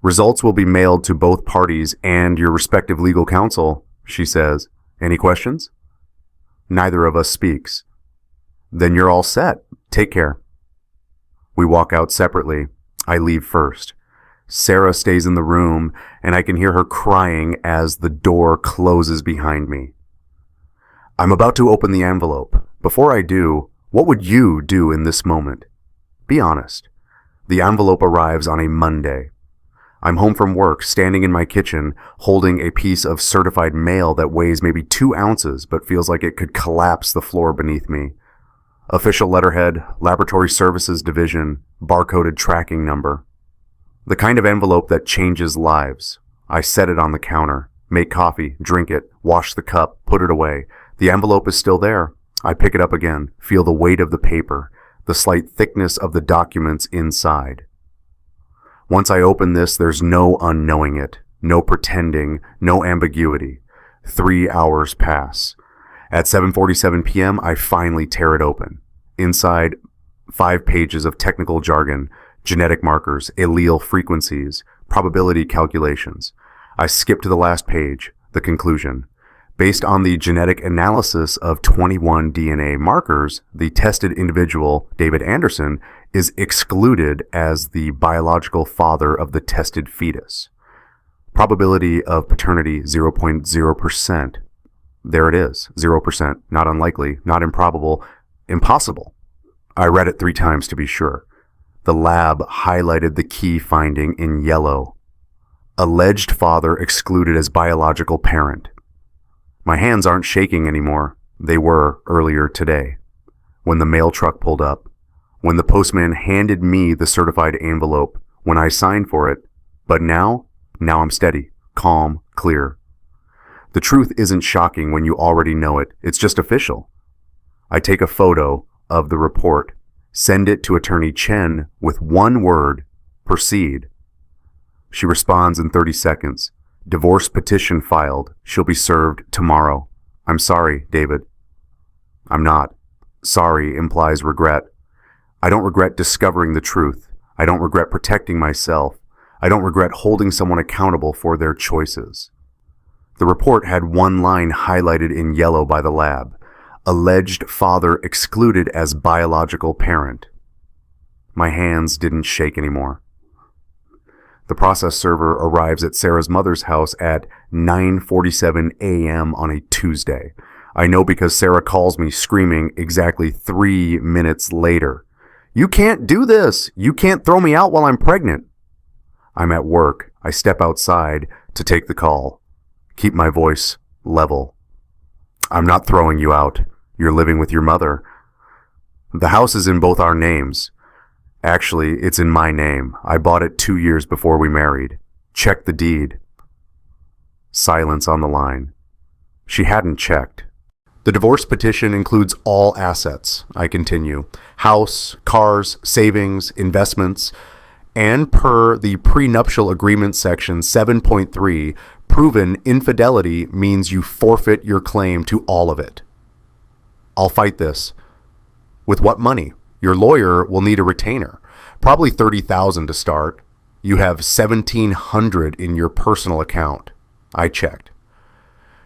Results will be mailed to both parties and your respective legal counsel, she says. Any questions? Neither of us speaks. Then you're all set. Take care. We walk out separately. I leave first. Sarah stays in the room, and I can hear her crying as the door closes behind me. I'm about to open the envelope. Before I do, what would you do in this moment? Be honest. The envelope arrives on a Monday. I'm home from work, standing in my kitchen, holding a piece of certified mail that weighs maybe 2 ounces, but feels like it could collapse the floor beneath me. Official letterhead, Laboratory Services Division, barcoded tracking number. The kind of envelope that changes lives. I set it on the counter, make coffee, drink it, wash the cup, put it away. The envelope is still there. I pick it up again, feel the weight of the paper, the slight thickness of the documents inside. Once I open this, there's no unknowing it, no pretending, no ambiguity. 3 hours pass. At 7:47 p.m., I finally tear it open. Inside, 5 pages of technical jargon, genetic markers, allele frequencies, probability calculations. I skip to the last page, the conclusion. Based on the genetic analysis of 21 DNA markers, the tested individual, David Anderson, is excluded as the biological father of the tested fetus. Probability of paternity 0.0%. There it is, 0%. Not unlikely, not improbable, impossible. I read it 3 times to be sure. The lab highlighted the key finding in yellow. Alleged father excluded as biological parent. My hands aren't shaking anymore. They were earlier today, when the mail truck pulled up, when the postman handed me the certified envelope, when I signed for it, but now I'm steady, calm, clear. The truth isn't shocking when you already know it. It's just official. I take a photo of the report, send it to Attorney Chen with one word, proceed. She responds in 30 seconds. Divorce petition filed. She'll be served tomorrow. I'm sorry, David. I'm not. Sorry implies regret. I don't regret discovering the truth. I don't regret protecting myself. I don't regret holding someone accountable for their choices. The report had one line highlighted in yellow by the lab. Alleged father excluded as biological parent. My hands didn't shake anymore. The process server arrives at Sarah's mother's house at 9:47 a.m. on a Tuesday. I know because Sarah calls me screaming exactly 3 minutes later. You can't do this! You can't throw me out while I'm pregnant! I'm at work. I step outside to take the call. Keep my voice level. I'm not throwing you out. You're living with your mother. The house is in both our names. Actually, it's in my name. I bought it 2 years before we married. Check the deed. Silence on the line. She hadn't checked. The divorce petition includes all assets, I continue. House, cars, savings, investments, and per the prenuptial agreement section 7.3, proven infidelity means you forfeit your claim to all of it. I'll fight this. With what money? Your lawyer will need a retainer. Probably $30,000 to start. You have $1,700 in your personal account. I checked.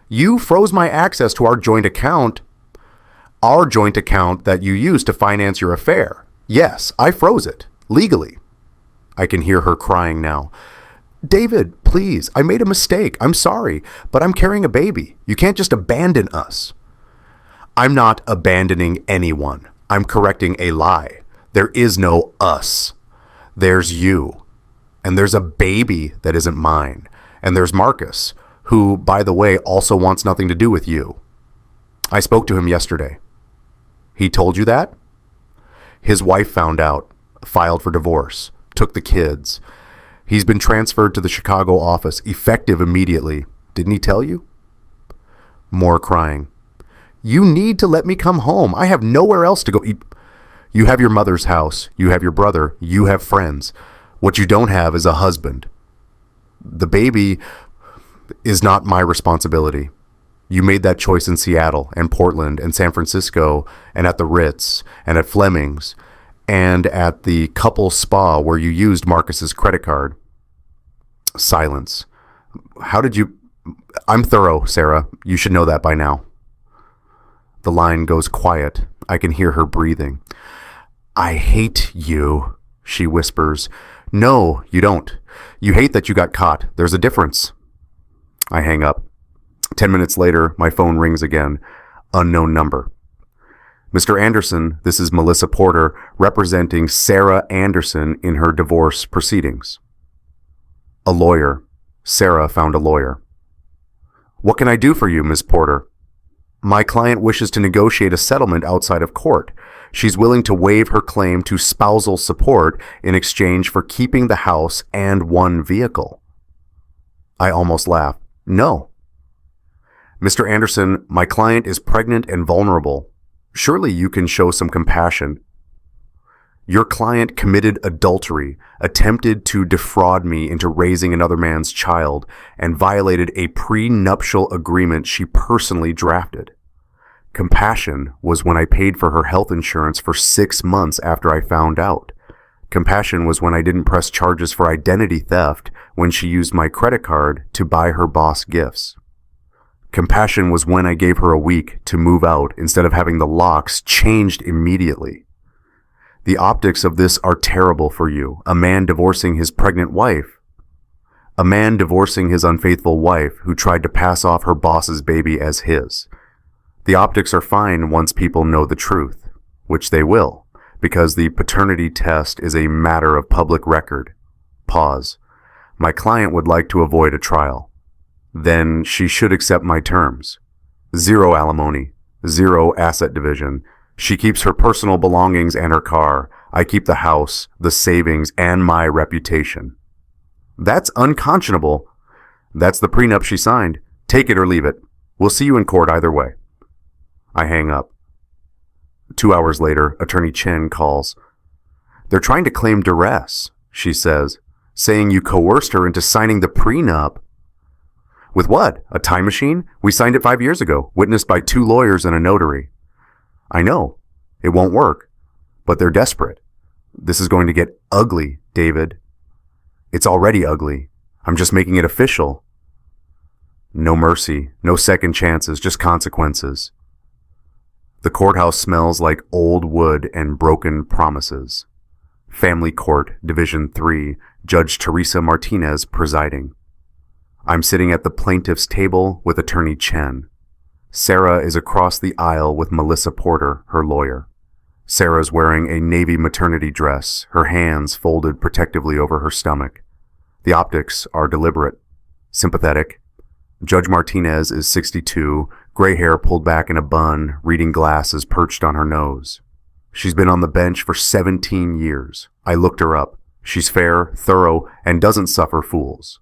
You froze my access to our joint account. Our joint account that you used to finance your affair. Yes, I froze it. Legally. I can hear her crying now. David, please, I made a mistake. I'm sorry, but I'm carrying a baby. You can't just abandon us. I'm not abandoning anyone. I'm correcting a lie. There is no us. There's you. And there's a baby that isn't mine. And there's Marcus, who, by the way, also wants nothing to do with you. I spoke to him yesterday. He told you that? His wife found out, filed for divorce, took the kids. He's been transferred to the Chicago office, effective immediately. Didn't he tell you? More crying. You need to let me come home. I have nowhere else to go. You have your mother's house. You have your brother. You have friends. What you don't have is a husband. The baby is not my responsibility. You made that choice in Seattle and Portland and San Francisco and at the Ritz and at Fleming's and at the couple spa where you used Marcus's credit card. Silence. How did you... I'm thorough, Sarah. You should know that by now. The line goes quiet. I can hear her breathing. I hate you, she whispers. No, you don't. You hate that you got caught. There's a difference. I hang up. 10 minutes later, my phone rings again. Unknown number. Mr. Anderson, this is Melissa Porter, representing Sarah Anderson in her divorce proceedings. A lawyer. Sarah found a lawyer. What can I do for you, Ms. Porter? My client wishes to negotiate a settlement outside of court. She's willing to waive her claim to spousal support in exchange for keeping the house and one vehicle. I almost laugh. No. Mr. Anderson, my client is pregnant and vulnerable. Surely you can show some compassion. Your client committed adultery, attempted to defraud me into raising another man's child, and violated a prenuptial agreement she personally drafted. Compassion was when I paid for her health insurance for 6 months after I found out. Compassion was when I didn't press charges for identity theft when she used my credit card to buy her boss gifts. Compassion was when I gave her a week to move out instead of having the locks changed immediately. The optics of this are terrible for you. A man divorcing his pregnant wife. A man divorcing his unfaithful wife who tried to pass off her boss's baby as his. The optics are fine once people know the truth, which they will, because the paternity test is a matter of public record. Pause. My client would like to avoid a trial. Then she should accept my terms. 0 alimony, 0 asset division. She keeps her personal belongings and her car. I keep the house, the savings, and my reputation. That's unconscionable. That's the prenup she signed. Take it or leave it. We'll see you in court either way. I hang up. 2 hours later, Attorney Chen calls. They're trying to claim duress, she says, saying you coerced her into signing the prenup. With what? A time machine? We signed it 5 years ago, witnessed by 2 lawyers and a notary. I know. It won't work. But they're desperate. This is going to get ugly, David. It's already ugly. I'm just making it official. No mercy, no second chances, just consequences. The courthouse smells like old wood and broken promises. Family Court, Division 3, Judge Teresa Martinez presiding. I'm sitting at the plaintiff's table with Attorney Chen. Sarah is across the aisle with Melissa Porter, her lawyer. Sarah's wearing a navy maternity dress, her hands folded protectively over her stomach. The optics are deliberate, sympathetic. Judge Martinez is 62, gray hair pulled back in a bun, reading glasses perched on her nose. She's been on the bench for 17 years. I looked her up. She's fair, thorough, and doesn't suffer fools.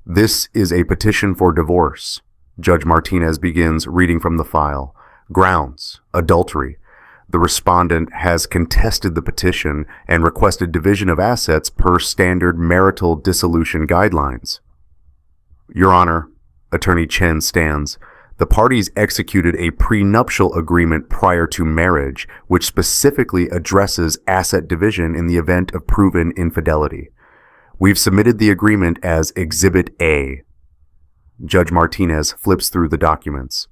This is a petition for divorce. Judge Martinez begins reading from the file. Grounds: adultery. The respondent has contested the petition and requested division of assets per standard marital dissolution guidelines. Your Honor, Attorney Chen stands. The parties executed a prenuptial agreement prior to marriage, which specifically addresses asset division in the event of proven infidelity. We've submitted the agreement as Exhibit A. Judge Martinez flips through the documents.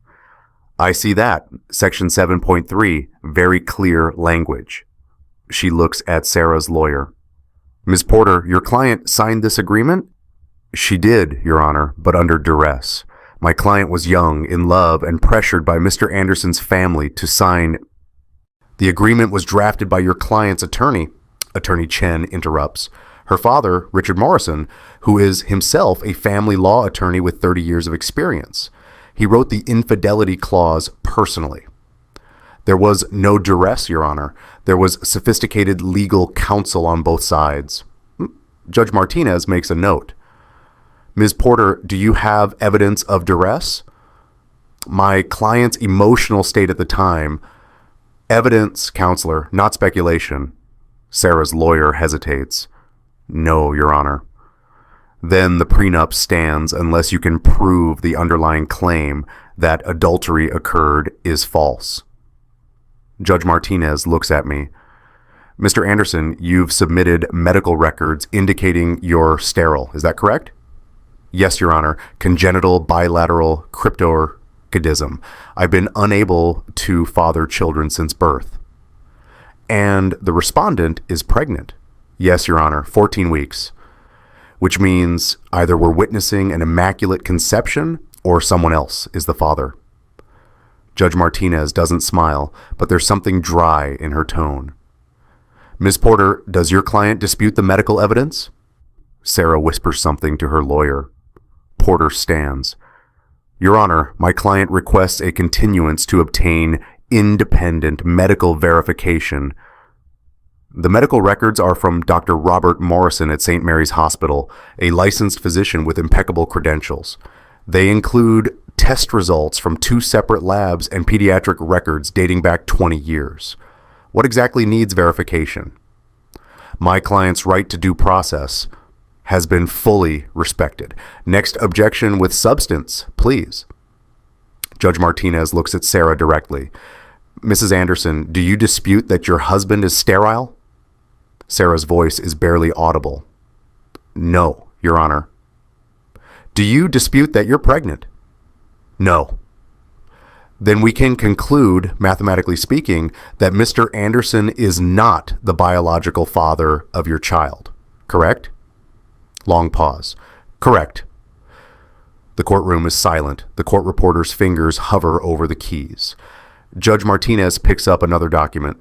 I see that. Section 7.3, very clear language. She looks at Sarah's lawyer. Ms. Porter, your client signed this agreement? She did, Your Honor, but under duress. My client was young, in love, and pressured by Mr. Anderson's family to sign. The agreement was drafted by your client's attorney, Attorney Chen interrupts. Her father, Richard Morrison, who is himself a family law attorney with 30 years of experience. He wrote the infidelity clause personally. There was no duress, Your Honor. There was sophisticated legal counsel on both sides. Judge Martinez makes a note. Ms. Porter, do you have evidence of duress? My client's emotional state at the time. Evidence, counselor, not speculation. Sarah's lawyer hesitates. No, Your Honor. Then the prenup stands unless you can prove the underlying claim that adultery occurred is false. Judge Martinez looks at me. Mr. Anderson, you've submitted medical records indicating you're sterile. Is that correct? Yes, Your Honor. Congenital bilateral cryptorchidism. I've been unable to father children since birth. And the respondent is pregnant. Yes, Your Honor. 14 weeks. Which means either we're witnessing an immaculate conception or someone else is the father. Judge Martinez doesn't smile, but there's something dry in her tone. Ms. Porter, does your client dispute the medical evidence? Sarah whispers something to her lawyer. Porter stands. Your Honor, my client requests a continuance to obtain independent medical verification. The medical records are from Dr. Robert Morrison at St. Mary's Hospital, a licensed physician with impeccable credentials. They include test results from 2 separate labs and pediatric records dating back 20 years. What exactly needs verification? My client's right to due process has been fully respected. Next objection with substance, please. Judge Martinez looks at Sarah directly. Mrs. Anderson, do you dispute that your husband is sterile? Sarah's voice is barely audible. No, Your Honor. Do you dispute that you're pregnant? No. Then we can conclude, mathematically speaking, that Mr. Anderson is not the biological father of your child, correct? Long pause. Correct. The courtroom is silent. The court reporter's fingers hover over the keys. Judge Martinez picks up another document.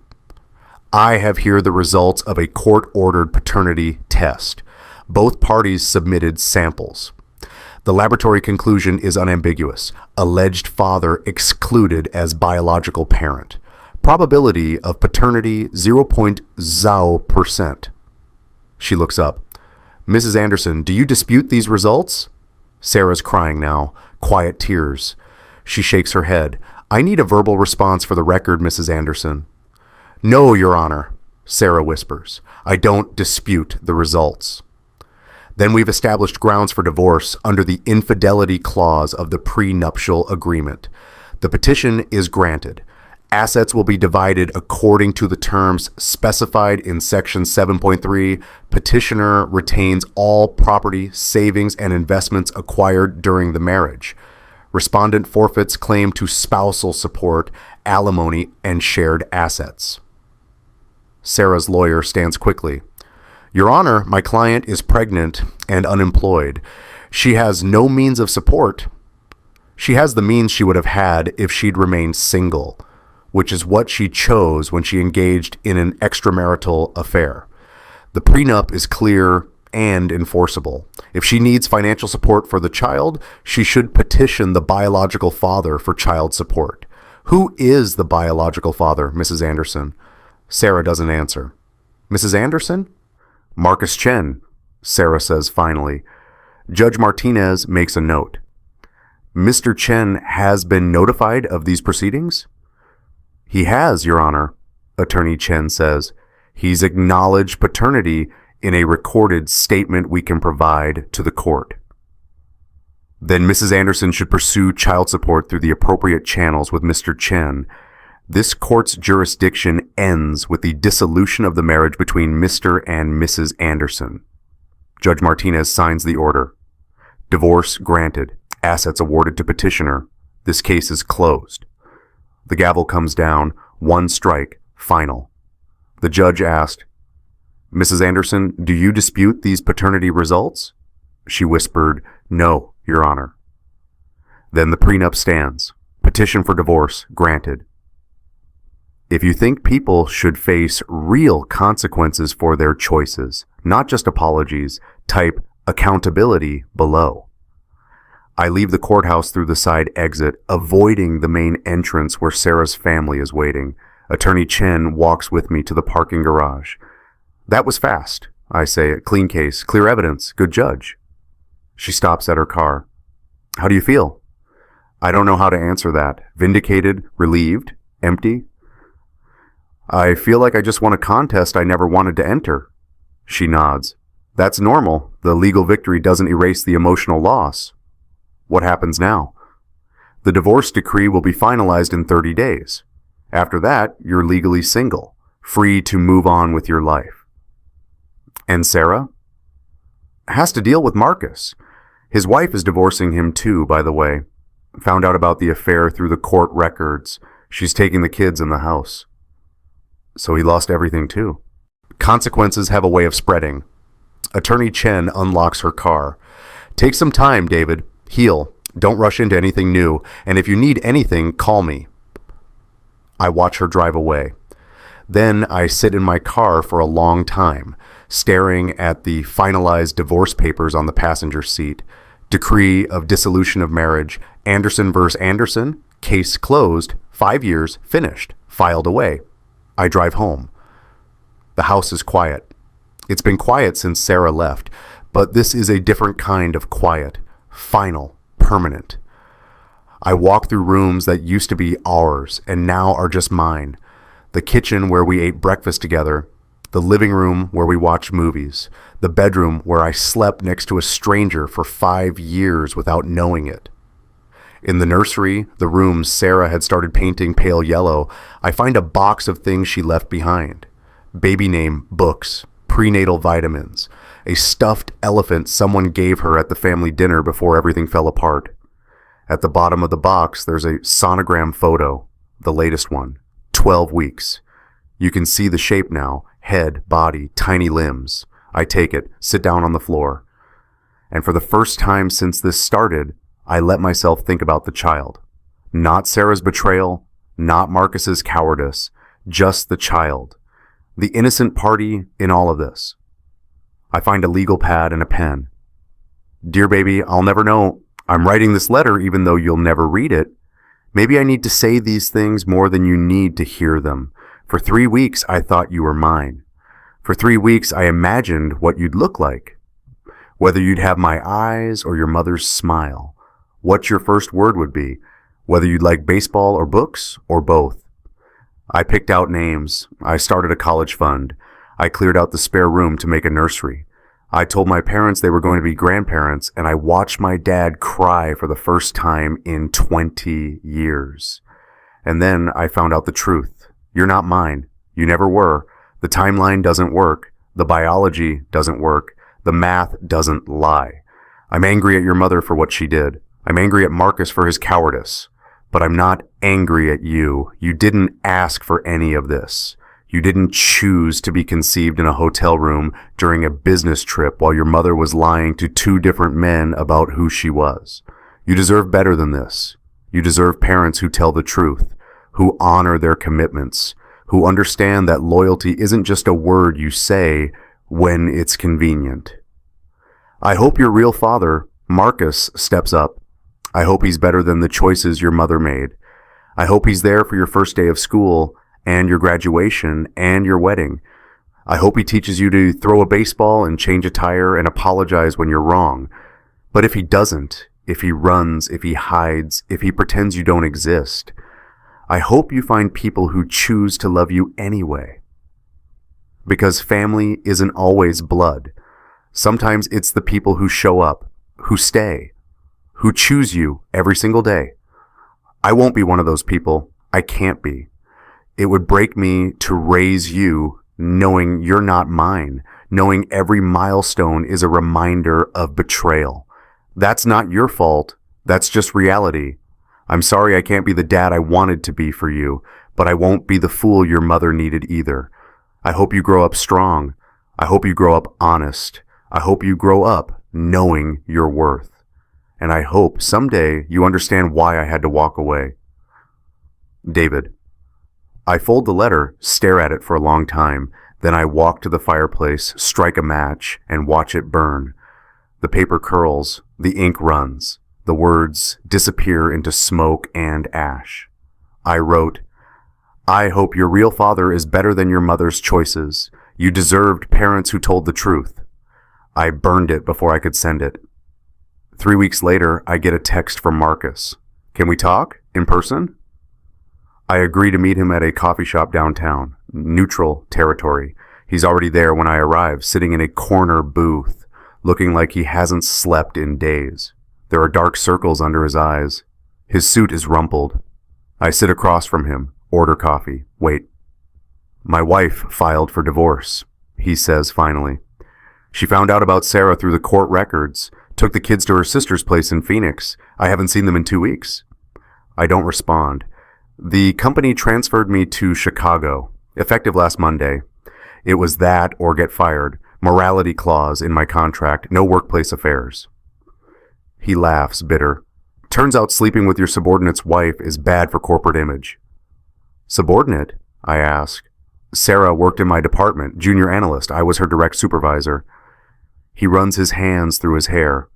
I have here the results of a court-ordered paternity test. Both parties submitted samples. The laboratory conclusion is unambiguous. Alleged father excluded as biological parent. Probability of paternity 0.0%. She looks up. Mrs. Anderson, do you dispute these results? Sarah's crying now, quiet tears. She shakes her head. I need a verbal response for the record, Mrs. Anderson. No, Your Honor, Sarah whispers. I don't dispute the results. Then we've established grounds for divorce under the infidelity clause of the prenuptial agreement. The petition is granted. Assets will be divided according to the terms specified in Section 7.3. Petitioner retains all property, savings, and investments acquired during the marriage. Respondent forfeits claim to spousal support, alimony, and shared assets. Sarah's lawyer stands quickly. Your Honor, my client is pregnant and unemployed. She has no means of support. She has the means she would have had if she'd remained single, which is what she chose when she engaged in an extramarital affair. The prenup is clear and enforceable. If she needs financial support for the child, she should petition the biological father for child support. Who is the biological father, Mrs. Anderson? Sarah doesn't answer. Mrs. Anderson? Marcus Chen, Sarah says finally. Judge Martinez makes a note. Mr. Chen has been notified of these proceedings? He has, Your Honor, Attorney Chen says. He's acknowledged paternity in a recorded statement we can provide to the court. Then Mrs. Anderson should pursue child support through the appropriate channels with Mr. Chen. This court's jurisdiction ends with the dissolution of the marriage between Mr. and Mrs. Anderson. Judge Martinez signs the order. Divorce granted. Assets awarded to petitioner. This case is closed. The gavel comes down. One strike. Final. The judge asked, Mrs. Anderson, do you dispute these paternity results? She whispered, No, Your Honor. Then the prenup stands. Petition for divorce granted. If you think people should face real consequences for their choices, not just apologies, type accountability below. I leave the courthouse through the side exit, avoiding the main entrance where Sarah's family is waiting. Attorney Chen walks with me to the parking garage. That was fast, I say. Clean case, clear evidence, good judge. She stops at her car. How do you feel? I don't know how to answer that. Vindicated, relieved, empty? I feel like I just won a contest I never wanted to enter. She nods. That's normal. The legal victory doesn't erase the emotional loss. What happens now? The divorce decree will be finalized in 30 days. After that, you're legally single, free to move on with your life. And Sarah? Has to deal with Marcus. His wife is divorcing him too, by the way. Found out about the affair through the court records. She's taking the kids in the house. So he lost everything too. Consequences have a way of spreading. Attorney Chen unlocks her car. Take some time, David. Heal. Don't rush into anything new. And if you need anything, call me. I watch her drive away. Then I sit in my car for a long time, staring at the finalized divorce papers on the passenger seat. Decree of dissolution of marriage. Anderson versus Anderson. Case closed. 5 years. Finished. Filed away. I drive home. The house is quiet. It's been quiet since Sarah left, but this is a different kind of quiet. Final. Permanent. I walk through rooms that used to be ours and now are just mine. The kitchen where we ate breakfast together. The living room where we watched movies. The bedroom where I slept next to a stranger for 5 years without knowing it. In the nursery, the room Sarah had started painting pale yellow, I find a box of things she left behind. Baby name books, prenatal vitamins, a stuffed elephant someone gave her at the family dinner before everything fell apart. At the bottom of the box, there's a sonogram photo, the latest one, 12 weeks. You can see the shape now, head, body, tiny limbs. I take it, sit down on the floor. And for the first time since this started, I let myself think about the child. Not Sarah's betrayal, not Marcus's cowardice, just the child. The innocent party in all of this. I find a legal pad and a pen. Dear baby, I'll never know. I'm writing this letter even though you'll never read it. Maybe I need to say these things more than you need to hear them. For 3 weeks, I thought you were mine. For 3 weeks, I imagined what you'd look like. Whether you'd have my eyes or your mother's smile. What your first word would be. Whether you'd like baseball or books or both. I picked out names. I started a college fund. I cleared out the spare room to make a nursery. I told my parents they were going to be grandparents, and I watched my dad cry for the first time in 20 years. And then I found out the truth. You're not mine. You never were. The timeline doesn't work. The biology doesn't work. The math doesn't lie. I'm angry at your mother for what she did. I'm angry at Marcus for his cowardice. But I'm not angry at you. You didn't ask for any of this. You didn't choose to be conceived in a hotel room during a business trip while your mother was lying to 2 different men about who she was. You deserve better than this. You deserve parents who tell the truth, who honor their commitments, who understand that loyalty isn't just a word you say when it's convenient. I hope your real father, Marcus, steps up. I hope he's better than the choices your mother made. I hope he's there for your first day of school and your graduation and your wedding. I hope he teaches you to throw a baseball and change a tire and apologize when you're wrong. But if he doesn't, if he runs, if he hides, if he pretends you don't exist, I hope you find people who choose to love you anyway. Because family isn't always blood. Sometimes it's the people who show up, who stay, who choose you every single day. I won't be one of those people. I can't be. It would break me to raise you knowing you're not mine, knowing every milestone is a reminder of betrayal. That's not your fault. That's just reality. I'm sorry I can't be the dad I wanted to be for you, but I won't be the fool your mother needed either. I hope you grow up strong. I hope you grow up honest. I hope you grow up knowing your worth. And I hope someday you understand why I had to walk away. David. I fold the letter, stare at it for a long time, then I walk to the fireplace, strike a match, and watch it burn. The paper curls, the ink runs, the words disappear into smoke and ash. I wrote, I hope your real father is better than your mother's choices. You deserved parents who told the truth. I burned it before I could send it. 3 weeks later, I get a text from Marcus. Can we talk? In person? I agree to meet him at a coffee shop downtown, neutral territory. He's already there when I arrive, sitting in a corner booth, looking like he hasn't slept in days. There are dark circles under his eyes. His suit is rumpled. I sit across from him, order coffee, wait. My wife filed for divorce, he says finally. She found out about Sarah through the court records, took the kids to her sister's place in Phoenix. I haven't seen them in 2 weeks. I don't respond. The company transferred me to Chicago, effective last Monday. It was that or get fired. Morality clause in my contract, no workplace affairs. He laughs, bitter. Turns out sleeping with your subordinate's wife is bad for corporate image. Subordinate? I ask. Sarah worked in my department, junior analyst. I was her direct supervisor. He runs his hands through his hair.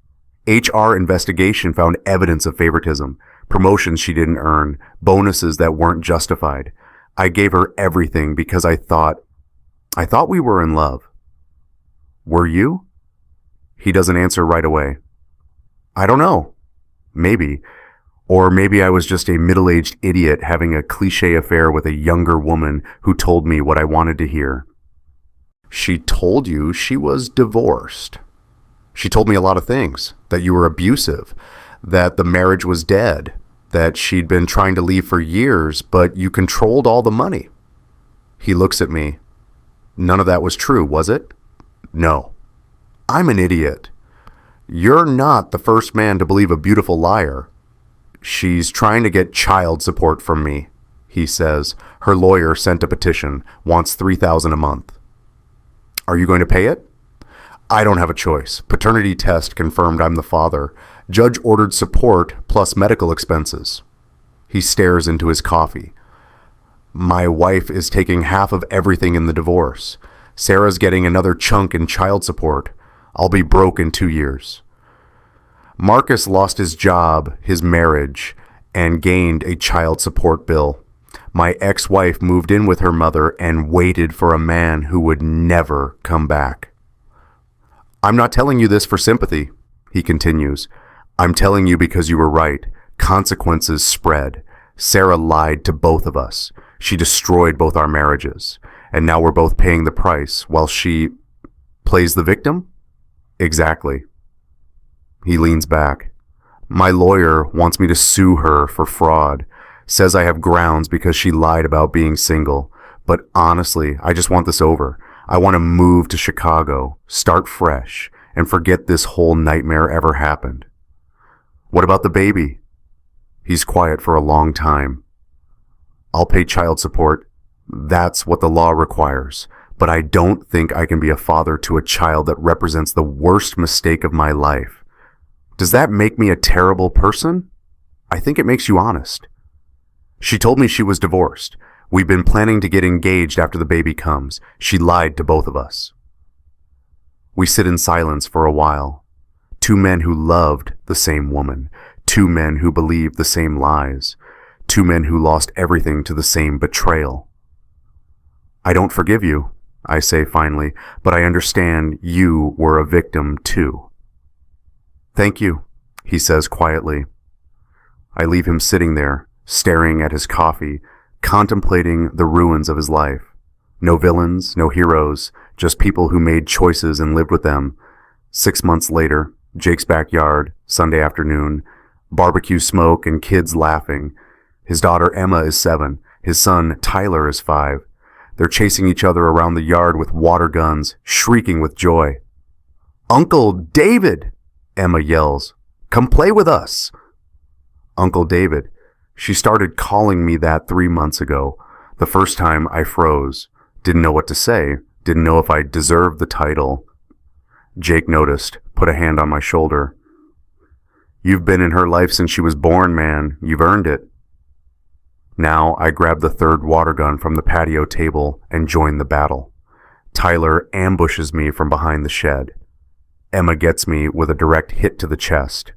HR investigation found evidence of favoritism, promotions she didn't earn, bonuses that weren't justified. I gave her everything because I thought we were in love. Were you? He doesn't answer right away. I don't know. Maybe. Or maybe I was just a middle-aged idiot having a cliché affair with a younger woman who told me what I wanted to hear. She told you she was divorced. She told me a lot of things, that you were abusive, that the marriage was dead, that she'd been trying to leave for years, but you controlled all the money. He looks at me. None of that was true, was it? No. I'm an idiot. You're not the first man to believe a beautiful liar. She's trying to get child support from me, he says. Her lawyer sent a petition, wants $3,000 a month. Are you going to pay it? I don't have a choice. Paternity test confirmed I'm the father. Judge ordered support plus medical expenses. He stares into his coffee. My wife is taking half of everything in the divorce. Sarah's getting another chunk in child support. I'll be broke in 2 years. Marcus lost his job, his marriage, and gained a child support bill. My ex-wife moved in with her mother and waited for a man who would never come back. I'm not telling you this for sympathy, he continues. I'm telling you because you were right. Consequences spread. Sarah lied to both of us. She destroyed both our marriages. And now we're both paying the price while she plays the victim? Exactly. He leans back. My lawyer wants me to sue her for fraud. Says I have grounds because she lied about being single. But honestly, I just want this over. I want to move to Chicago, start fresh, and forget this whole nightmare ever happened. What about the baby? He's quiet for a long time. I'll pay child support. That's what the law requires. But I don't think I can be a father to a child that represents the worst mistake of my life. Does that make me a terrible person? I think it makes you honest. She told me she was divorced. We've been planning to get engaged after the baby comes. She lied to both of us. We sit in silence for a while. Two men who loved the same woman. Two men who believed the same lies. Two men who lost everything to the same betrayal. I don't forgive you, I say finally, but I understand you were a victim too. Thank you, he says quietly. I leave him sitting there, staring at his coffee, contemplating the ruins of his life. No villains, no heroes, just people who made choices and lived with them. 6 months later, Jake's backyard, Sunday afternoon, barbecue smoke and kids laughing. His daughter Emma is 7. His son Tyler is 5. They're chasing each other around the yard with water guns, shrieking with joy. Uncle David, Emma yells. Come play with us. Uncle David. She started calling me that 3 months ago. The first time I froze. Didn't know what to say. Didn't know if I deserved the title. Jake noticed, put a hand on my shoulder. You've been in her life since she was born, man. You've earned it. Now I grab the third water gun from the patio table and join the battle. Tyler ambushes me from behind the shed. Emma gets me with a direct hit to the chest.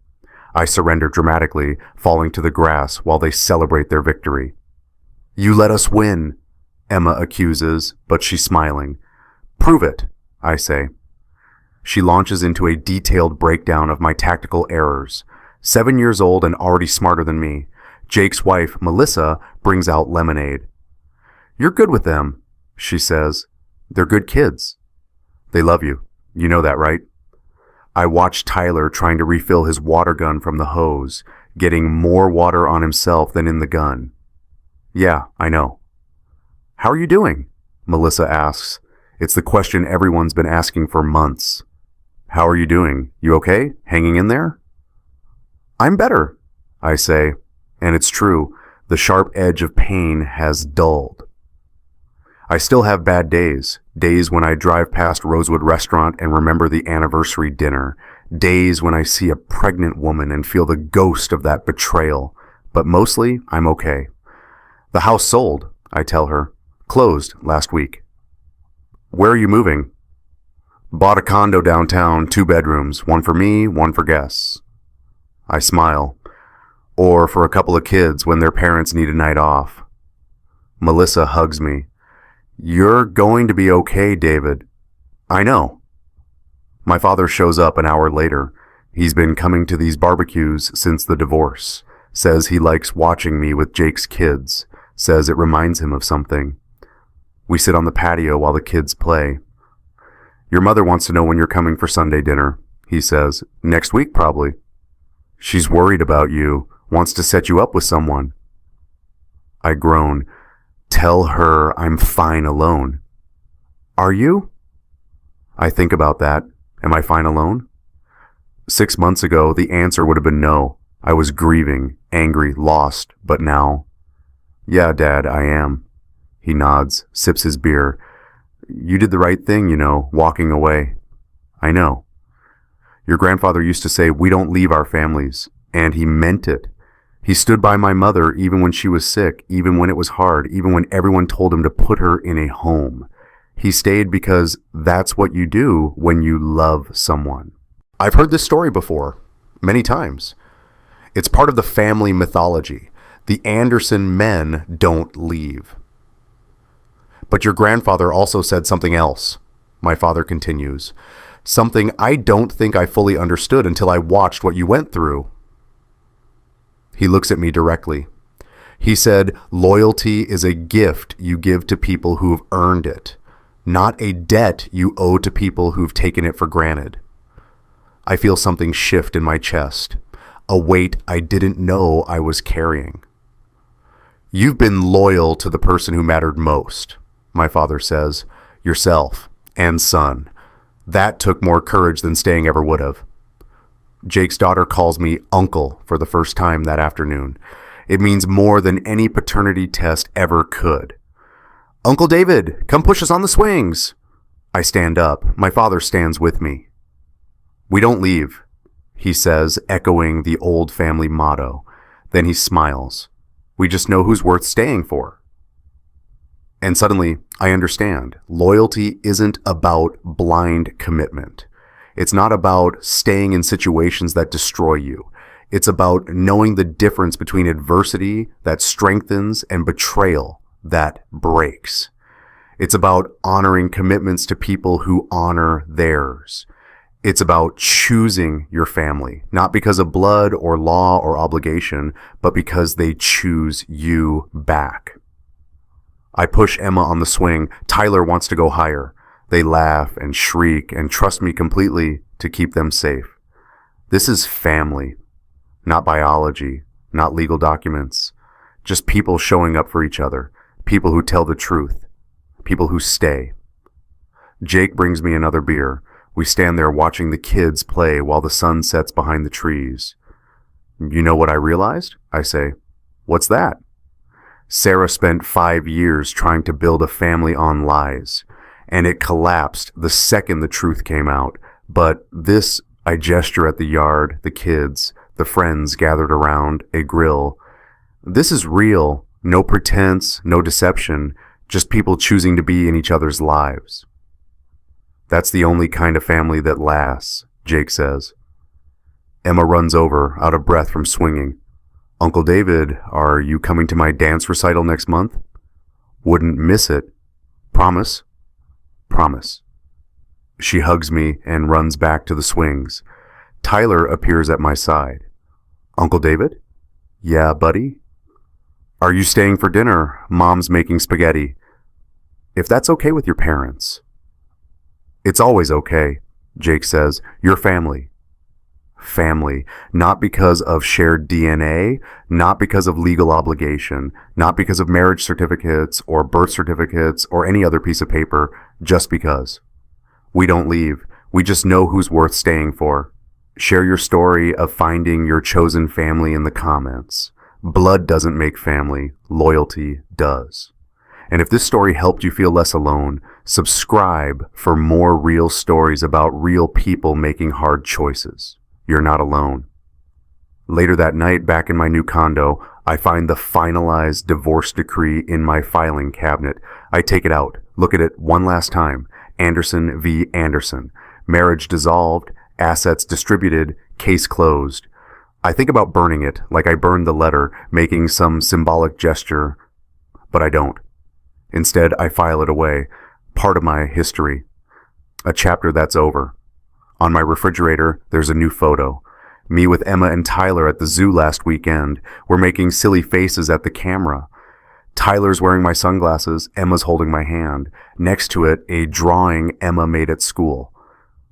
I surrender dramatically, falling to the grass while they celebrate their victory. You let us win, Emma accuses, but she's smiling. Prove it, I say. She launches into a detailed breakdown of my tactical errors. 7 years old and already smarter than me. Jake's wife, Melissa, brings out lemonade. You're good with them, she says. They're good kids. They love you. You know that, right? I watch Tyler trying to refill his water gun from the hose, getting more water on himself than in the gun. Yeah, I know. How are you doing? Melissa asks. It's the question everyone's been asking for months. How are you doing? You okay? Hanging in there? I'm better, I say, and it's true. The sharp edge of pain has dulled. I still have bad days. Days when I drive past Rosewood Restaurant and remember the anniversary dinner. Days when I see a pregnant woman and feel the ghost of that betrayal. But mostly, I'm okay. The house sold, I tell her. Closed last week. Where are you moving? Bought a condo downtown, 2 bedrooms, one for me, one for guests. I smile. Or for a couple of kids when their parents need a night off. Melissa hugs me. You're going to be okay, David. I know. My father shows up an hour later. He's been coming to these barbecues since the divorce. Says he likes watching me with Jake's kids. Says it reminds him of something. We sit on the patio while the kids play. Your mother wants to know when you're coming for Sunday dinner, he says. Next week, probably. She's worried about you. Wants to set you up with someone. I groan. Tell her I'm fine alone. Are you? I think about that. Am I fine alone? 6 months ago, the answer would have been no. I was grieving, angry, lost, but now... Yeah, Dad, I am. He nods, sips his beer. You did the right thing, you know, walking away. I know. Your grandfather used to say, we don't leave our families. And he meant it. He stood by my mother even when she was sick, even when it was hard, even when everyone told him to put her in a home. He stayed because that's what you do when you love someone. I've heard this story before, many times. It's part of the family mythology. The Anderson men don't leave. But your grandfather also said something else, my father continues. Something I don't think I fully understood until I watched what you went through. He looks at me directly. He said, loyalty is a gift you give to people who've earned it, not a debt you owe to people who've taken it for granted. I feel something shift in my chest, a weight I didn't know I was carrying. You've been loyal to the person who mattered most, my father says, yourself and son. That took more courage than staying ever would have. Jake's daughter calls me uncle for the first time that afternoon. It means more than any paternity test ever could. Uncle David, come push us on the swings. I stand up. My father stands with me. We don't leave, he says, echoing the old family motto. Then he smiles. We just know who's worth staying for. And suddenly, I understand. Loyalty isn't about blind commitment. It's not about staying in situations that destroy you. It's about knowing the difference between adversity that strengthens and betrayal that breaks. It's about honoring commitments to people who honor theirs. It's about choosing your family, not because of blood or law or obligation, but because they choose you back. I push Emma on the swing. Tyler wants to go higher. They laugh and shriek and trust me completely to keep them safe. This is family, not biology, not legal documents, just people showing up for each other, people who tell the truth, people who stay. Jake brings me another beer. We stand there watching the kids play while the sun sets behind the trees. You know what I realized? I say. What's that? Sarah spent 5 years trying to build a family on lies, and it collapsed the second the truth came out. But this, I gesture at the yard, the kids, the friends gathered around a grill. This is real, no pretense, no deception, just people choosing to be in each other's lives. That's the only kind of family that lasts, Jake says. Emma runs over, out of breath from swinging. Uncle David, are you coming to my dance recital next month? Wouldn't miss it. Promise? Promise. She hugs me and runs back to the swings. Tyler appears at my side. Uncle David? Yeah, buddy? Are you staying for dinner? Mom's making spaghetti. If that's okay with your parents. It's always okay, Jake says. Your family. Family. Not because of shared DNA, not because of legal obligation, not because of marriage certificates or birth certificates or any other piece of paper, just because. We don't leave. We just know who's worth staying for. Share your story of finding your chosen family in the comments. Blood doesn't make family. Loyalty does. And if this story helped you feel less alone, subscribe for more real stories about real people making hard choices. You're not alone. Later that night, back in my new condo, I find the finalized divorce decree in my filing cabinet. I take it out, look at it one last time. Anderson v. Anderson. Marriage dissolved, assets distributed, case closed. I think about burning it, like I burned the letter, making some symbolic gesture, but I don't. Instead, I file it away, part of my history, a chapter that's over. On my refrigerator, there's a new photo. Me with Emma and Tyler at the zoo last weekend. We're making silly faces at the camera. Tyler's wearing my sunglasses, Emma's holding my hand. Next to it, a drawing Emma made at school.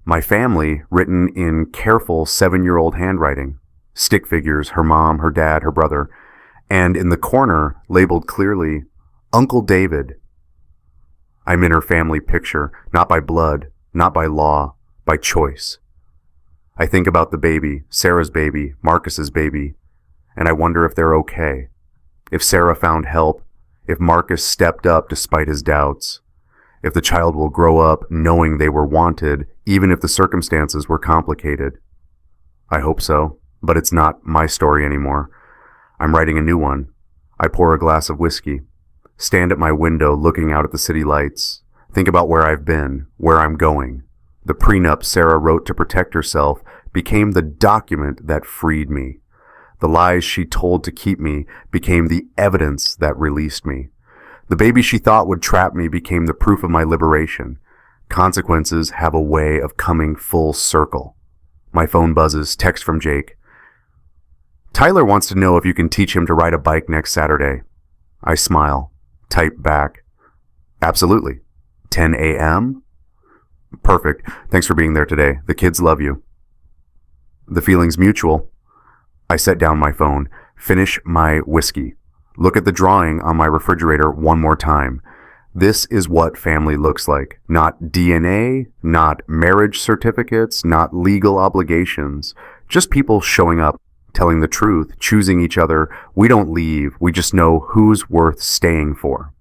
My family, written in careful 7-year-old handwriting. Stick figures, her mom, her dad, her brother. And in the corner, labeled clearly, Uncle David. I'm in her family picture, not by blood, not by law, by choice. I think about the baby, Sarah's baby, Marcus's baby, and I wonder if they're okay. If Sarah found help, if Marcus stepped up despite his doubts, if the child will grow up knowing they were wanted, even if the circumstances were complicated. I hope so, but it's not my story anymore. I'm writing a new one. I pour a glass of whiskey, stand at my window looking out at the city lights, think about where I've been, where I'm going. The prenup Sarah wrote to protect herself became the document that freed me. The lies she told to keep me became the evidence that released me. The baby she thought would trap me became the proof of my liberation. Consequences have a way of coming full circle. My phone buzzes, text from Jake. Tyler wants to know if you can teach him to ride a bike next Saturday. I smile, type back. Absolutely. 10 a.m.? Perfect. Thanks for being there today. The kids love you. The feeling's mutual. I set down my phone, finish my whiskey, look at the drawing on my refrigerator one more time. This is what family looks like. Not DNA, not marriage certificates, not legal obligations. Just people showing up, telling the truth, choosing each other. We don't leave. We just know who's worth staying for.